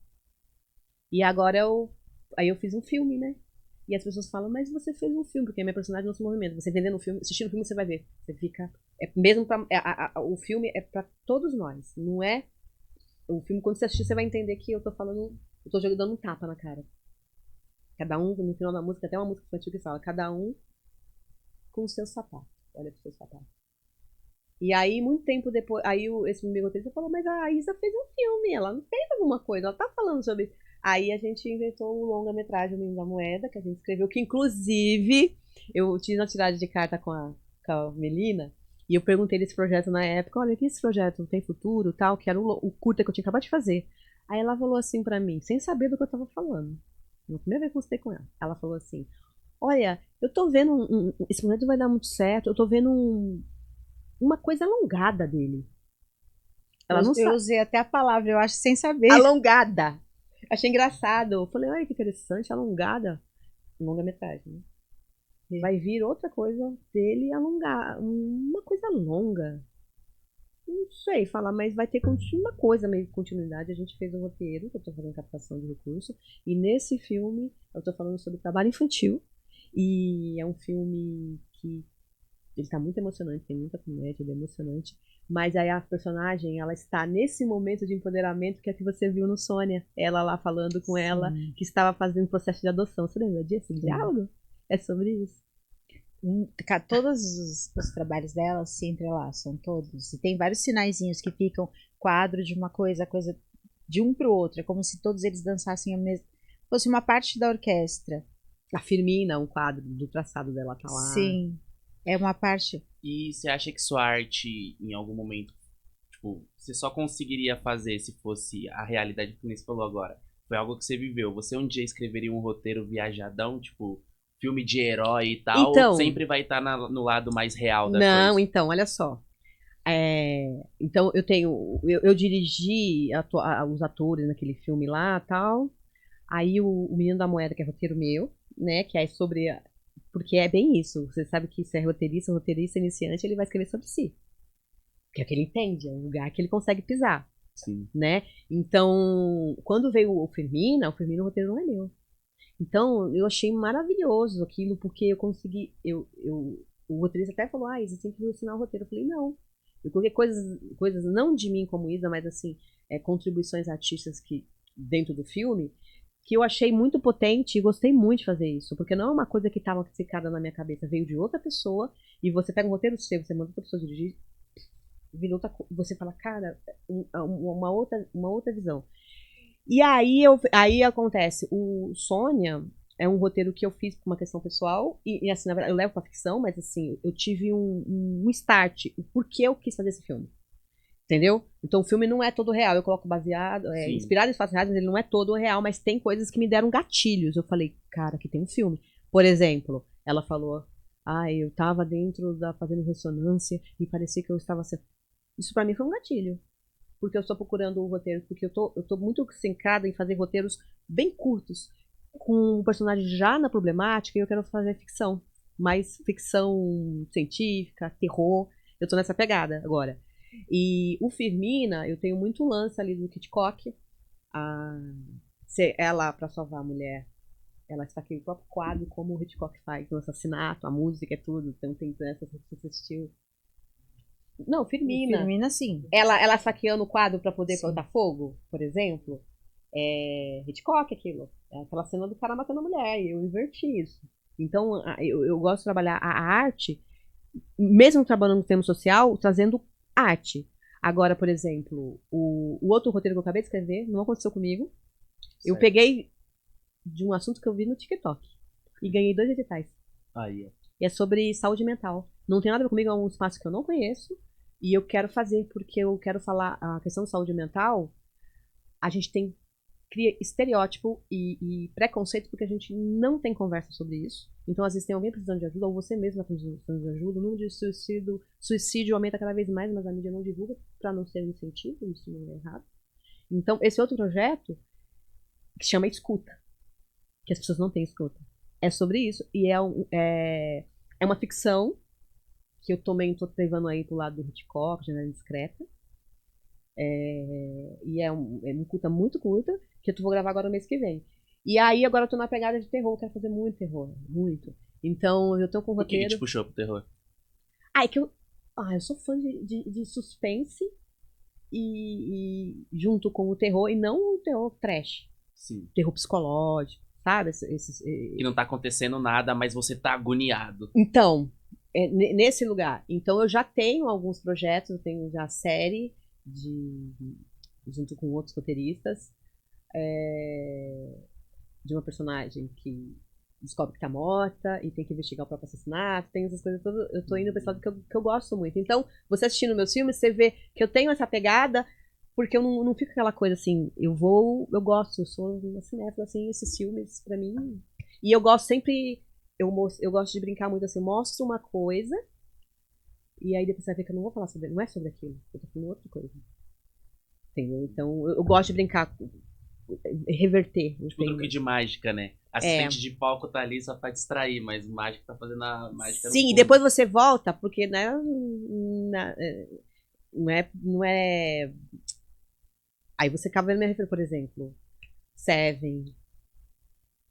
Speaker 2: E agora aí eu fiz um filme, né? E as pessoas falam, mas você fez um filme, porque a minha personagem não se movimenta. Você entendendo o filme, assistindo o filme, você vai ver. Você fica. Mesmo pra, o filme é pra todos nós. Não é. O filme, quando você assistir, você vai entender que eu tô falando. Eu tô dando um tapa na cara. Cada um, no final da música, até uma música infantil que fala, cada um com o seu sapato. Olha pro seu sapato. E aí, muito tempo depois, aí esse meu roteirista falou, mas a Isa fez um filme, ela não fez alguma coisa, ela tá falando sobre. Aí a gente inventou um longa-metragem, O Menino da Moeda, que a gente escreveu, que inclusive eu tive uma tiragem de carta com a Melina, e eu perguntei desse projeto na época, olha, que esse projeto tem futuro, tal, que era o curta que eu tinha acabado de fazer. Aí ela falou assim pra mim, sem saber do que eu tava falando. Na primeira vez que eu conversei com ela. Ela falou assim, olha, eu tô vendo esse projeto vai dar muito certo, eu tô vendo uma coisa alongada dele. Ela não
Speaker 1: Eu
Speaker 2: sabe.
Speaker 1: usei até a palavra, eu acho, sem saber.
Speaker 2: Alongada. Achei engraçado. Eu falei, olha que interessante, alongada. Longa-metragem, né? Vai vir outra coisa dele alongar. Uma coisa longa. Não sei falar, mas vai ter uma coisa meio continuidade. A gente fez um roteiro, que eu tô fazendo captação de recurso. E nesse filme, eu tô falando sobre trabalho infantil. E é um filme que ele tá muito emocionante, tem muita comédia, ele é emocionante. Mas aí a personagem, ela está nesse momento de empoderamento que é que você viu no Sônia. Ela lá falando com ela, que estava fazendo processo de adoção. Você lembra disso? O diálogo? É sobre isso.
Speaker 1: Todos os trabalhos dela se entrelaçam, todos. E tem vários sinaizinhos que ficam quadro de uma coisa, coisa de um pro outro. É como se todos eles dançassem a mesma. Fosse uma parte da orquestra.
Speaker 2: A Firmina, um quadro do traçado dela tá lá.
Speaker 1: Sim. É uma parte.
Speaker 3: E você acha que sua arte, em algum momento, tipo, você só conseguiria fazer se fosse a realidade que você falou agora? Foi algo que você viveu. Você um dia escreveria um roteiro viajadão, tipo, filme de herói e tal,
Speaker 2: Então,
Speaker 3: ou sempre vai estar no lado mais real da
Speaker 2: não,
Speaker 3: coisa?
Speaker 2: então, olha só. Então, eu dirigi os atores naquele filme lá tal. Aí o Menino da Moeda, que é roteiro meu, né? Que é sobre. Porque é bem isso. Você sabe que se é roteirista iniciante, ele vai escrever sobre si. Que é o que ele entende, é um lugar que ele consegue pisar.
Speaker 3: Sim.
Speaker 2: Né? Então, quando veio o Firmina, o roteiro não é meu. Então, eu achei maravilhoso aquilo, porque eu consegui. O roteirista até falou: Isa, tem que me ensinar o roteiro. Eu falei: não. Eu coloquei coisas não de mim como Isa, mas assim, contribuições artísticas que, dentro do filme, que eu achei muito potente e gostei muito de fazer isso. Porque não é uma coisa que estava secada na minha cabeça, veio de outra pessoa, e você pega um roteiro seu, você manda outra pessoa dirigir, você fala, cara, uma outra visão. E aí acontece, o Sônia é um roteiro que eu fiz por uma questão pessoal, e assim, na verdade, eu levo pra ficção, mas assim, eu tive um start, o porquê eu quis fazer esse filme. Entendeu? Então o filme não é todo real, eu coloco baseado, inspirado em fatos reais, mas ele não é todo real, mas tem coisas que me deram gatilhos. Eu falei, cara, aqui tem um filme. Por exemplo, ela falou, eu tava fazendo ressonância e parecia que eu estava sendo... Isso pra mim foi um gatilho. Porque eu estou procurando um roteiro, porque eu tô muito centrada em fazer roteiros bem curtos, com o personagem já na problemática, e eu quero fazer ficção. Mais ficção científica, terror. Eu tô nessa pegada agora. E o Firmina, eu tenho muito lance ali do Hitchcock. Ela, pra salvar a mulher, ela está aqui no próprio quadro, como o Hitchcock faz no assassinato, a música é tudo. Então tem essa, você assistiu. Não, Firmina.
Speaker 1: Firmina, sim.
Speaker 2: Ela saqueando o quadro pra poder
Speaker 1: Sim.
Speaker 2: botar fogo, por exemplo. Hitchcock aquilo. É aquela cena do cara matando a mulher. E eu inverti isso. Então, eu gosto de trabalhar a arte, mesmo trabalhando no tema social, trazendo arte. Agora, por exemplo, o outro roteiro que eu acabei de escrever, não aconteceu comigo.
Speaker 3: Certo.
Speaker 2: Eu peguei de um assunto que eu vi no TikTok. E ganhei 2 editais.
Speaker 3: Aí,
Speaker 2: E é sobre saúde mental. Não tem nada a ver comigo, é um espaço que eu não conheço. E eu quero fazer, porque eu quero falar a questão de saúde mental. A gente cria estereótipo e preconceito porque a gente não tem conversa sobre isso. Então, às vezes, tem alguém precisando de ajuda, ou você mesmo está precisando de ajuda. O número de suicídio aumenta cada vez mais, mas a mídia não divulga para não ser um incentivo, isso não é errado. Então, esse outro projeto, que chama Escuta, que as pessoas não têm escuta, é sobre isso. E é uma ficção que eu também estou levando aí pro lado do Hitchcock, Janela Discreta. E é uma curta muito curta, que eu vou gravar agora no mês que vem. E aí agora eu tô na pegada de terror, eu quero fazer muito terror, muito. Então eu tô com o
Speaker 3: O que
Speaker 2: roteiro.
Speaker 3: te puxou pro terror?
Speaker 2: É que eu sou fã de suspense e junto com o terror, e não o terror trash,
Speaker 3: Sim.
Speaker 2: terror psicológico, sabe?
Speaker 3: Que não tá acontecendo nada, mas você tá agoniado.
Speaker 2: Então, nesse lugar. Então eu já tenho alguns projetos, eu tenho já série junto com outros roteiristas, de uma personagem que descobre que tá morta e tem que investigar o próprio assassinato, tem essas coisas todas. Eu tô indo pra esse lado que eu gosto muito. Então, você assistindo meus filmes, você vê que eu tenho essa pegada, porque eu não fico aquela coisa assim, eu gosto, eu sou uma cinéfila, assim, esses filmes, pra mim. E eu gosto sempre, eu gosto de brincar muito assim, eu mostro uma coisa, e aí depois você vai ver que eu não vou falar sobre, não é sobre aquilo, eu tô falando outra coisa. Entendeu? Então, eu gosto de brincar, reverter.
Speaker 3: Tipo truque de mágica, né? Assistente de palco tá ali só pra distrair, mas o mágico tá fazendo a mágica no
Speaker 2: Sim, e
Speaker 3: fundo.
Speaker 2: depois você volta, porque né, não é. Aí você acaba vendo minha referência, por exemplo, Seven,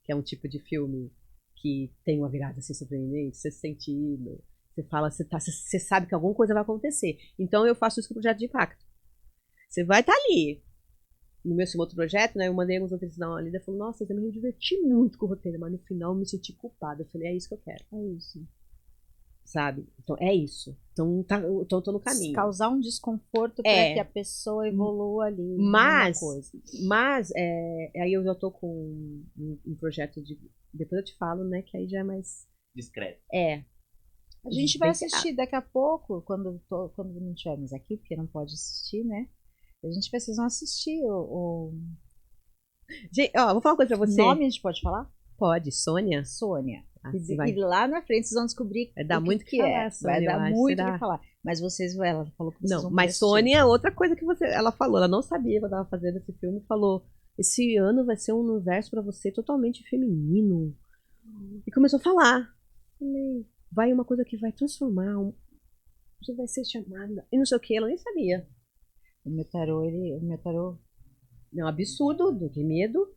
Speaker 2: que é um tipo de filme que tem uma virada assim surpreendente, você sente ido, você fala, você sabe que alguma coisa vai acontecer. Então eu faço isso com o projeto de impacto. Você vai estar ali. No meu outro projeto, né, eu mandei alguns roteiristas dar uma lida e falou, nossa, eu me diverti muito com o roteiro, mas no final eu me senti culpada. Eu falei, é isso que eu quero. É isso. Sabe? Então, é isso. Então, eu tô no caminho.
Speaker 1: Causar um desconforto para que a pessoa evolua ali.
Speaker 2: Mas aí eu já tô com um projeto de... Depois eu te falo, né, que aí já é mais...
Speaker 3: Discreto.
Speaker 1: A gente vai assistir daqui a pouco, quando não estivermos aqui, porque não pode assistir, né? Vocês vão assistir
Speaker 2: Gente, vou falar uma coisa pra você.
Speaker 1: O nome a gente pode falar?
Speaker 2: Pode, Sônia.
Speaker 1: Sônia.
Speaker 2: Assim
Speaker 1: E lá na frente vocês vão descobrir
Speaker 2: vai dar muito
Speaker 1: que é. Vai dar muito o que falar. Mas ela falou que vocês
Speaker 2: não,
Speaker 1: vão
Speaker 2: mas Sônia é outra coisa que ela falou. Ela não sabia que eu tava fazendo esse filme e falou: esse ano vai ser um universo pra você totalmente feminino. E começou a falar. Falei, vai uma coisa que vai transformar. Você vai ser chamada. E não sei o que, ela nem sabia.
Speaker 1: O meu tarô.
Speaker 2: É um absurdo, que medo.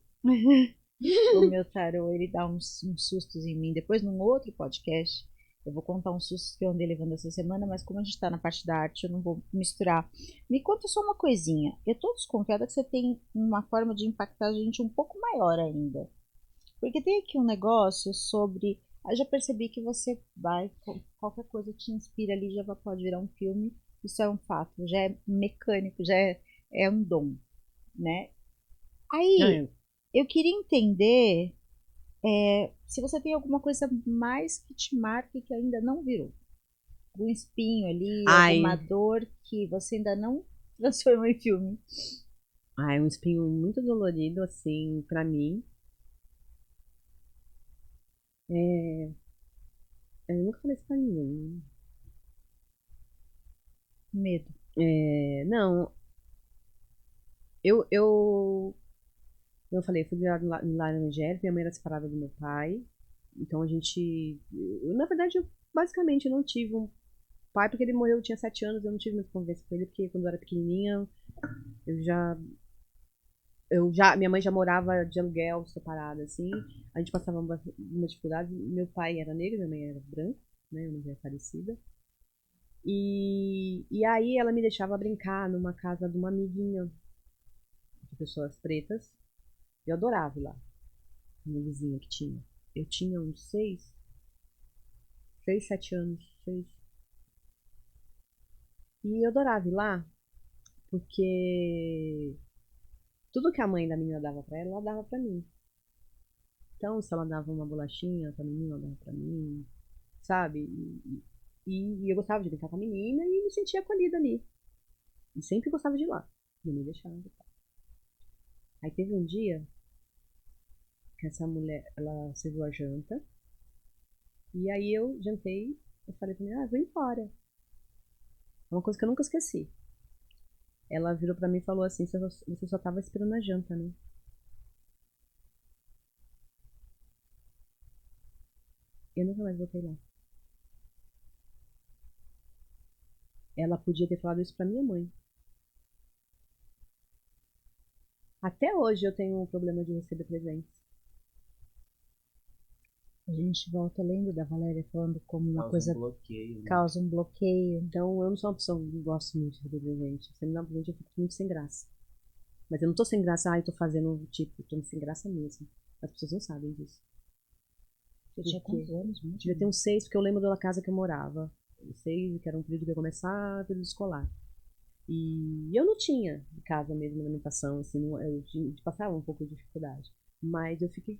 Speaker 1: O meu tarô, ele dá uns sustos em mim. Depois, num outro podcast, eu vou contar uns sustos que eu andei levando essa semana, mas como a gente tá na parte da arte, eu não vou misturar. Me conta só uma coisinha. Eu tô desconfiada que você tem uma forma de impactar a gente um pouco maior ainda. Porque tem aqui um negócio sobre... Eu já percebi que você vai... Qualquer coisa te inspira ali, já pode virar um filme. Isso é um fato. Já é mecânico, já é um dom, né? Aí... Eu queria entender se você tem alguma coisa mais que te marque que ainda não virou. Um espinho ali, alguma dor que você ainda não transformou em filme.
Speaker 2: Um espinho muito dolorido, assim, pra mim. Eu nunca falei isso pra ninguém.
Speaker 1: Medo.
Speaker 2: Não. Eu falei, eu fui criada lá na Nigéria, minha mãe era separada do meu pai. Então a gente. Na verdade, eu basicamente não tive um pai, porque ele morreu, eu tinha 7 anos, eu não tive muita conversa com ele, porque quando eu era pequenininha, minha mãe já morava de aluguel, separada, assim. A gente passava uma dificuldade. Meu pai era negro, minha mãe era branca, né? Eu não era parecida. E aí ela me deixava brincar numa casa de uma amiguinha de pessoas pretas. Eu adorava ir lá. Uma vizinha que tinha. Eu tinha uns 6, 7 anos. 6. E eu adorava ir lá, porque tudo que a mãe da menina dava pra ela dava pra mim. Então, se ela dava uma bolachinha pra menina, ela dava pra mim, sabe? E eu gostava de brincar com a menina e me sentia acolhida ali. E sempre gostava de ir lá. Não me deixava. Aí teve um dia que essa mulher, ela serviu a janta. E aí eu jantei, eu falei pra mim, vou embora. É uma coisa que eu nunca esqueci. Ela virou pra mim e falou assim, você só tava esperando a janta, né? Eu nunca mais voltei lá. Ela podia ter falado isso pra minha mãe. Até hoje eu tenho um problema de receber presentes.
Speaker 1: A gente volta, lembra da Valéria falando como uma
Speaker 3: Causa
Speaker 1: coisa
Speaker 3: um bloqueio, né?
Speaker 1: causa um bloqueio.
Speaker 2: Então eu não sou uma pessoa que gosta muito de receber presente. Se me dá um presente, eu fico muito sem graça. Mas eu não tô sem graça, eu tô fazendo tipo, tô sem graça mesmo. As pessoas não sabem disso.
Speaker 1: Eu tinha quantos anos mesmo?
Speaker 2: Devia ter uns 6, porque eu lembro da casa que eu morava. 6, que era um período que ia começar, período escolar. E eu não tinha de casa mesmo, alimentação, assim, passava um pouco de dificuldade. Mas eu fiquei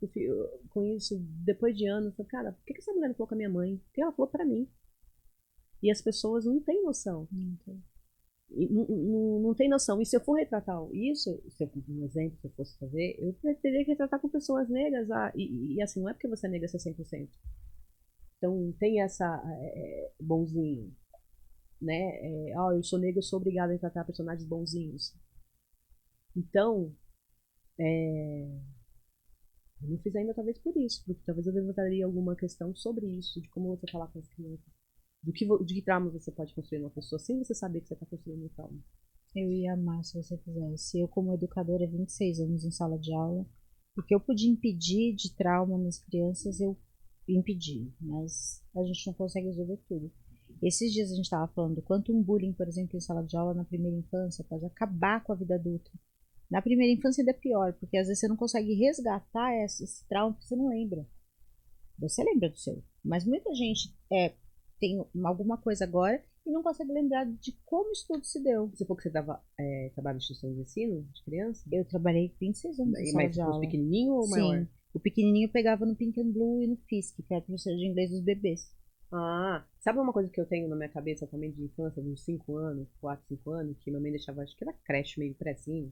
Speaker 2: com isso, depois de anos, eu falei, cara, por que essa mulher não falou com a minha mãe? Por que ela falou pra mim? E as pessoas não têm noção. Não tem noção. E se eu for retratar isso, se eu, um exemplo, se eu fosse fazer, eu teria que retratar com pessoas negras. E assim, não é porque você é negra, você é 100%. Então tem essa bonzinho, né? Eu sou negra, eu sou obrigada a retratar personagens bonzinhos. Então, eu não fiz ainda talvez por isso, porque talvez eu levantaria alguma questão sobre isso, de como você falar com as crianças. De que trauma você pode construir numa pessoa sem você saber que você está construindo um trauma.
Speaker 1: Eu ia amar se você fizesse. Eu, como educadora, 26 anos em sala de aula, o que eu pude impedir de trauma nas crianças, eu impedi. Mas a gente não consegue resolver tudo. Esses dias a gente estava falando do quanto um bullying, por exemplo, em sala de aula na primeira infância pode acabar com a vida adulta. Na primeira infância ainda é pior, porque às vezes você não consegue resgatar esse trauma porque você não lembra. Você lembra do seu. Mas muita gente tem alguma coisa agora e não consegue lembrar de como isso tudo se deu.
Speaker 2: Você falou que você trabalha em instituição de ensino de criança?
Speaker 1: Eu trabalhei 26 anos em sala de aula.
Speaker 2: Mas pequenininho ou maior?
Speaker 1: Sim, o pequenininho eu pegava no Pink and Blue e no FISC, que era professor de inglês dos bebês.
Speaker 2: Sabe uma coisa que eu tenho na minha cabeça também de infância, de uns 5 anos, 4, 5 anos, que minha mãe deixava, acho que era creche, meio prezinho.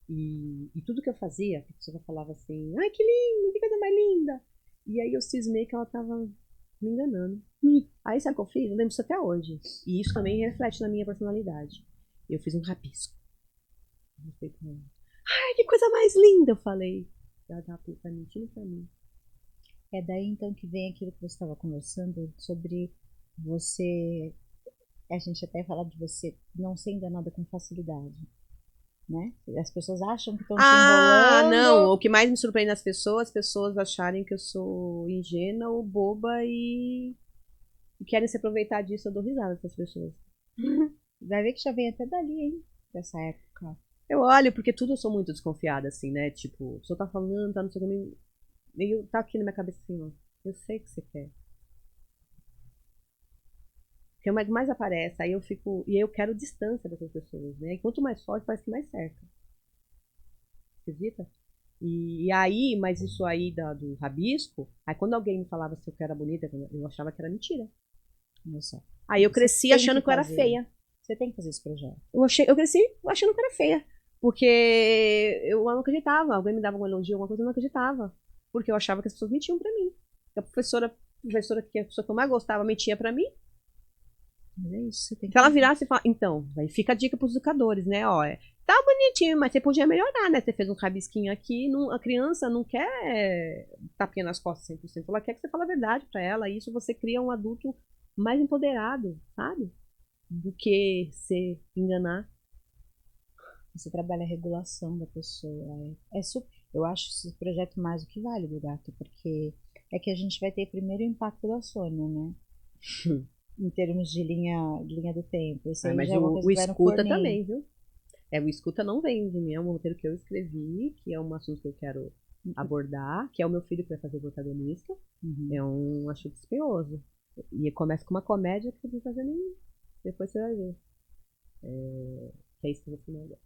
Speaker 2: E tudo que eu fazia, a pessoa falava assim, ai que lindo, que coisa mais linda. E aí eu cismei que ela tava me enganando. Aí sabe o que eu fiz? Eu lembro disso até hoje. E isso também reflete na minha personalidade. Eu fiz um rabisco. Ai, que coisa mais linda, eu falei. Ela tá mentindo pra mim.
Speaker 1: É daí então que vem aquilo que você estava conversando sobre você. A gente até fala de você não ser enganada com facilidade. Né? As pessoas acham que estão se enrolando.
Speaker 2: Não, o que mais me surpreende nas pessoas, as pessoas acharem que eu sou ingênua ou boba e querem se aproveitar disso. Eu dou risada dessas pessoas.
Speaker 1: Vai ver que já vem até dali, hein? Dessa época.
Speaker 2: Eu olho, porque tudo eu sou muito desconfiada, assim, né? Tipo, a pessoa tá falando, tá não sei o que, meio tá aqui na minha cabeça assim, ó. Eu sei o que você quer. Porque é o que mais aparece, aí eu fico. E eu quero distância dessas pessoas, né? E quanto mais forte, parece que mais cerca. Acredita? E aí, mas isso aí do rabisco, aí quando alguém me falava se eu era bonita, eu achava que era mentira.
Speaker 1: Olha só.
Speaker 2: Aí eu cresci achando que eu era feia.
Speaker 1: Você tem que fazer esse projeto.
Speaker 2: Eu cresci achando que eu era feia. Porque eu não acreditava. Alguém me dava um elogio, alguma coisa, eu não acreditava. Porque eu achava que as pessoas mentiam pra mim. A professora que a pessoa que eu mais gostava mentia pra mim.
Speaker 1: Mas é isso, você tem que
Speaker 2: Se ela virasse e falar, então, aí fica a dica pros educadores, né? Ó, tá bonitinho, mas você podia melhorar, né? Você fez um rabisquinho aqui, a criança não quer tapinha nas costas 100%, ela quer que você fale a verdade pra ela, e isso você cria um adulto mais empoderado, sabe? Do que se enganar.
Speaker 1: Você trabalha a regulação da pessoa. Eu acho esse projeto mais do que válido, Gato, porque é que a gente vai ter primeiro o impacto da Sônia, né? Em termos de linha do tempo.
Speaker 2: Mas o escuta também, viu? O escuta não vem de mim, é um roteiro que eu escrevi, que é um assunto que eu quero abordar, que é o meu filho que vai fazer o protagonista. É um assunto espinhoso. E começa com uma comédia que você não tá fazendo nem. Depois você vai ver. Que é isso que eu vou filmar agora.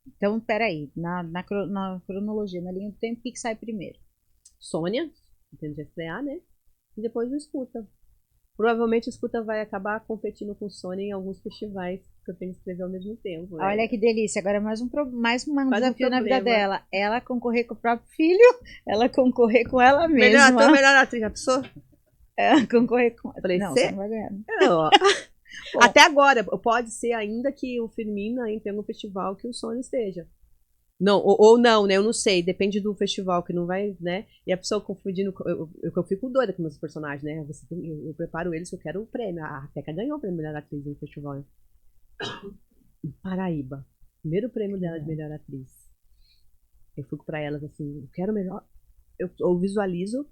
Speaker 1: Então, peraí, na cronologia, na linha do tempo, o que sai primeiro?
Speaker 2: Sônia, que já estrear, né? E depois o escuta. Provavelmente o escuta vai acabar competindo com Sônia em alguns festivais que eu tenho que escrever ao mesmo tempo. Né?
Speaker 1: Olha que delícia, agora mais um desafio na vida dela. Ela concorrer com o próprio filho, ela concorrer com ela mesma.
Speaker 2: Melhor atriz, já pensou?
Speaker 1: Ela concorrer com...
Speaker 2: Falei,
Speaker 1: não, você não vai ganhar.
Speaker 2: Não, até agora, pode ser ainda que o Firmino entre em algum festival que o Sônia esteja. Não, ou não, né? Eu não sei, depende do festival, que não vai, né? E a pessoa confundindo, eu fico doida com meus personagens, né? Eu preparo eles que eu quero o prêmio. A Teca ganhou o prêmio de melhor atriz no festival. Em Paraíba. Primeiro prêmio dela de melhor atriz. Eu fico pra elas assim, eu quero o melhor. Eu visualizo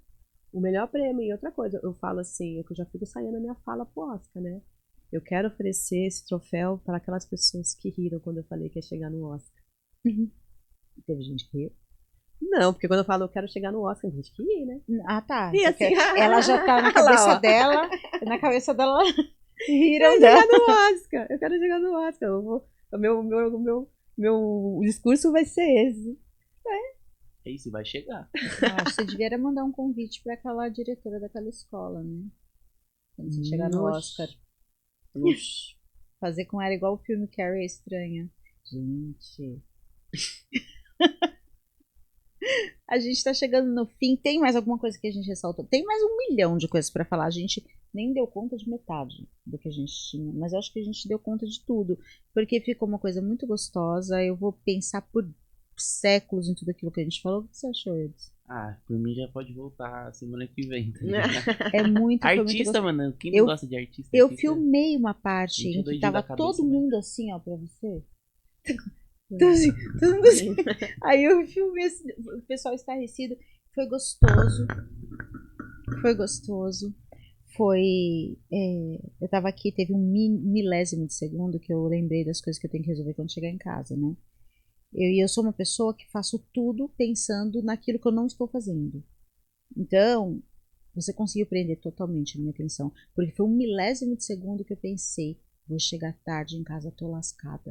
Speaker 2: o melhor prêmio. E outra coisa, eu falo assim, eu já fico saindo a minha fala pro Oscar, né? Eu quero oferecer esse troféu para aquelas pessoas que riram quando eu falei que ia chegar no Oscar.
Speaker 1: Teve gente que riu.
Speaker 2: Não, porque quando eu falo eu quero chegar no Oscar, tem gente que ri, né?
Speaker 1: Ah, tá.
Speaker 2: E assim,
Speaker 1: Ela já tá na
Speaker 2: Olha lá,
Speaker 1: cabeça
Speaker 2: ó.
Speaker 1: dela. Na cabeça dela.
Speaker 2: Eu
Speaker 1: Riram
Speaker 2: quero
Speaker 1: dela.
Speaker 2: chegar no Oscar. Eu quero chegar no Oscar. Meu discurso vai ser esse.
Speaker 3: É isso, vai chegar.
Speaker 1: Acho que você devia era mandar um convite pra aquela diretora daquela escola, né? Quando você chegar no Oscar.
Speaker 2: Oxi.
Speaker 1: Fazer com ela igual o filme Carrie é Estranha. Gente. A gente tá chegando no fim. Tem mais alguma coisa que a gente ressaltou? Tem mais 1 milhão de coisas pra falar. A gente nem deu conta de metade do que a gente tinha. Mas eu acho que a gente deu conta de tudo. Porque ficou uma coisa muito gostosa. Eu vou pensar por séculos em tudo aquilo que a gente falou. O que você achou, Edson?
Speaker 3: Ah, por mim já pode voltar semana que vem. Tá ligado?
Speaker 1: É muito, foi muito
Speaker 3: Artista,
Speaker 1: gostoso.
Speaker 3: mano. Quem não
Speaker 1: Eu-
Speaker 3: gosta de artista?
Speaker 1: Eu
Speaker 3: Artista-
Speaker 1: filmei uma parte
Speaker 3: Gente,
Speaker 1: em que
Speaker 3: doidinho
Speaker 1: tava
Speaker 3: da cabeça,
Speaker 1: todo
Speaker 3: né?
Speaker 1: mundo assim, ó, pra você. Então, assim, todo mundo assim. Aí eu filmei assim, o pessoal estarrecido. Foi gostoso. Foi gostoso. Eu tava aqui, teve um milésimo de segundo que eu lembrei das coisas que eu tenho que resolver quando chegar em casa, né? Eu sou uma pessoa que faço tudo pensando naquilo que eu não estou fazendo. Então, você conseguiu prender totalmente a minha atenção. Porque foi um milésimo de segundo que eu pensei, vou chegar tarde em casa, tô lascada.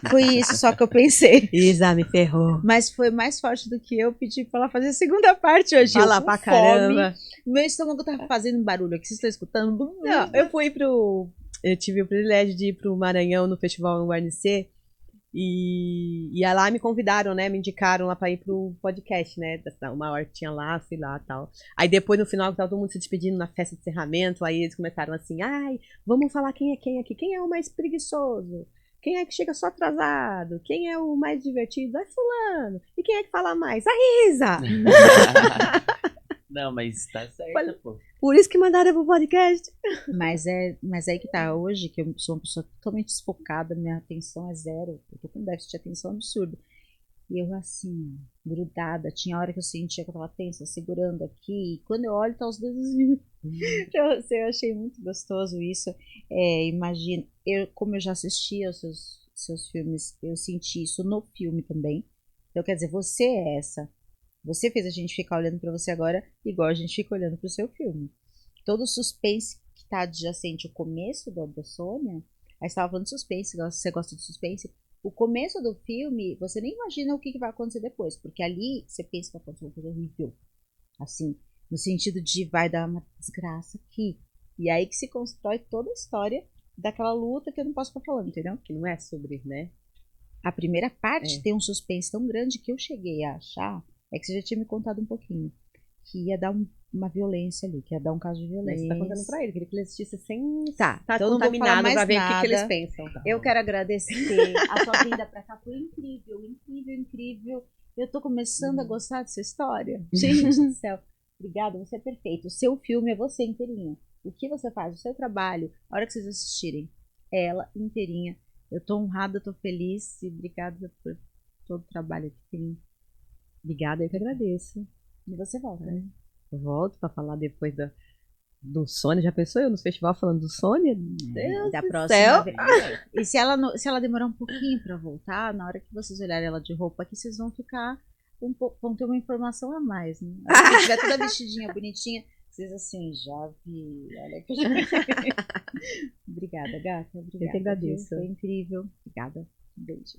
Speaker 1: Foi isso só que eu pensei.
Speaker 2: Isa, me ferrou.
Speaker 1: Mas foi mais forte do que eu pedir pra ela fazer a segunda parte hoje.
Speaker 2: Fala
Speaker 1: Eu com
Speaker 2: pra
Speaker 1: fome,
Speaker 2: caramba.
Speaker 1: meu estômago tá fazendo barulho aqui, vocês estão escutando?
Speaker 2: Não, eu tive o privilégio de ir pro Maranhão no festival UNC e lá me convidaram, né? Me indicaram lá pra ir pro podcast, né? Uma hora que tinha lá, fui lá e tal. Aí depois, no final, tava todo mundo se despedindo na festa de encerramento, aí eles começaram assim, ai, vamos falar quem é quem aqui, quem é o mais preguiçoso? Quem é que chega só atrasado? Quem é o mais divertido? É fulano. E quem é que fala mais? A Isa!
Speaker 3: Não, mas tá certo,
Speaker 2: Olha-
Speaker 3: pô.
Speaker 2: Por isso que mandaram pro podcast.
Speaker 1: Mas aí que tá, hoje que eu sou uma pessoa totalmente desfocada, minha atenção é zero, eu tô com déficit de atenção absurdo. E eu assim, grudada, tinha hora que eu sentia que eu tava tensa, segurando aqui, e quando eu olho tá os dedos eu achei muito gostoso isso. Imagina, como eu já assisti aos seus filmes, eu senti isso no filme também. Então quer dizer, você é essa. Você fez a gente ficar olhando pra você agora, igual a gente fica olhando pro seu filme. Todo o suspense que tá adjacente ao começo da Sônia, aí você tava falando de suspense, você gosta de suspense. O começo do filme, você nem imagina o que vai acontecer depois, porque ali você pensa que vai acontecer uma coisa horrível. Assim, no sentido de vai dar uma desgraça aqui. E aí que se constrói toda a história daquela luta que eu não posso ficar falando, entendeu?
Speaker 2: Que não é sobre, né?
Speaker 1: A primeira parte tem um suspense tão grande que eu cheguei a achar, é que você já tinha me contado um pouquinho, que ia dar uma violência ali, que ia dar um caso de
Speaker 2: Mas
Speaker 1: violência.
Speaker 2: você tá contando pra ele, queria que ele assistisse sem
Speaker 1: Tá,
Speaker 2: estar
Speaker 1: então eu não vou falar
Speaker 2: contaminado
Speaker 1: mais
Speaker 2: pra ver o
Speaker 1: nada.
Speaker 2: que eles pensam. Tá?
Speaker 1: Eu quero agradecer. A sua vinda pra cá foi incrível, incrível, incrível. Eu tô começando a gostar dessa história. Gente do céu. Obrigada, você é perfeito. O seu filme é você inteirinha. O que você faz, o seu trabalho, a hora que vocês assistirem, é ela inteirinha. Eu tô honrada, tô feliz e obrigada por todo o trabalho que tem.
Speaker 2: Obrigada, eu que agradeço.
Speaker 1: E você volta, né?
Speaker 2: Eu volto pra falar depois do Sônia. Já pensou eu no festival falando do Sônia? Deus
Speaker 1: Da
Speaker 2: do
Speaker 1: próxima
Speaker 2: céu.
Speaker 1: vez. E se ela demorar um pouquinho pra voltar, na hora que vocês olharem ela de roupa aqui, vocês vão ficar vão ter uma informação a mais, né? Na hora que tiver toda vestidinha, bonitinha, vocês assim, já vi, olha que eu já vi. Obrigada, gata. Obrigada.
Speaker 2: Eu que agradeço.
Speaker 1: Foi incrível. Obrigada. Um beijo.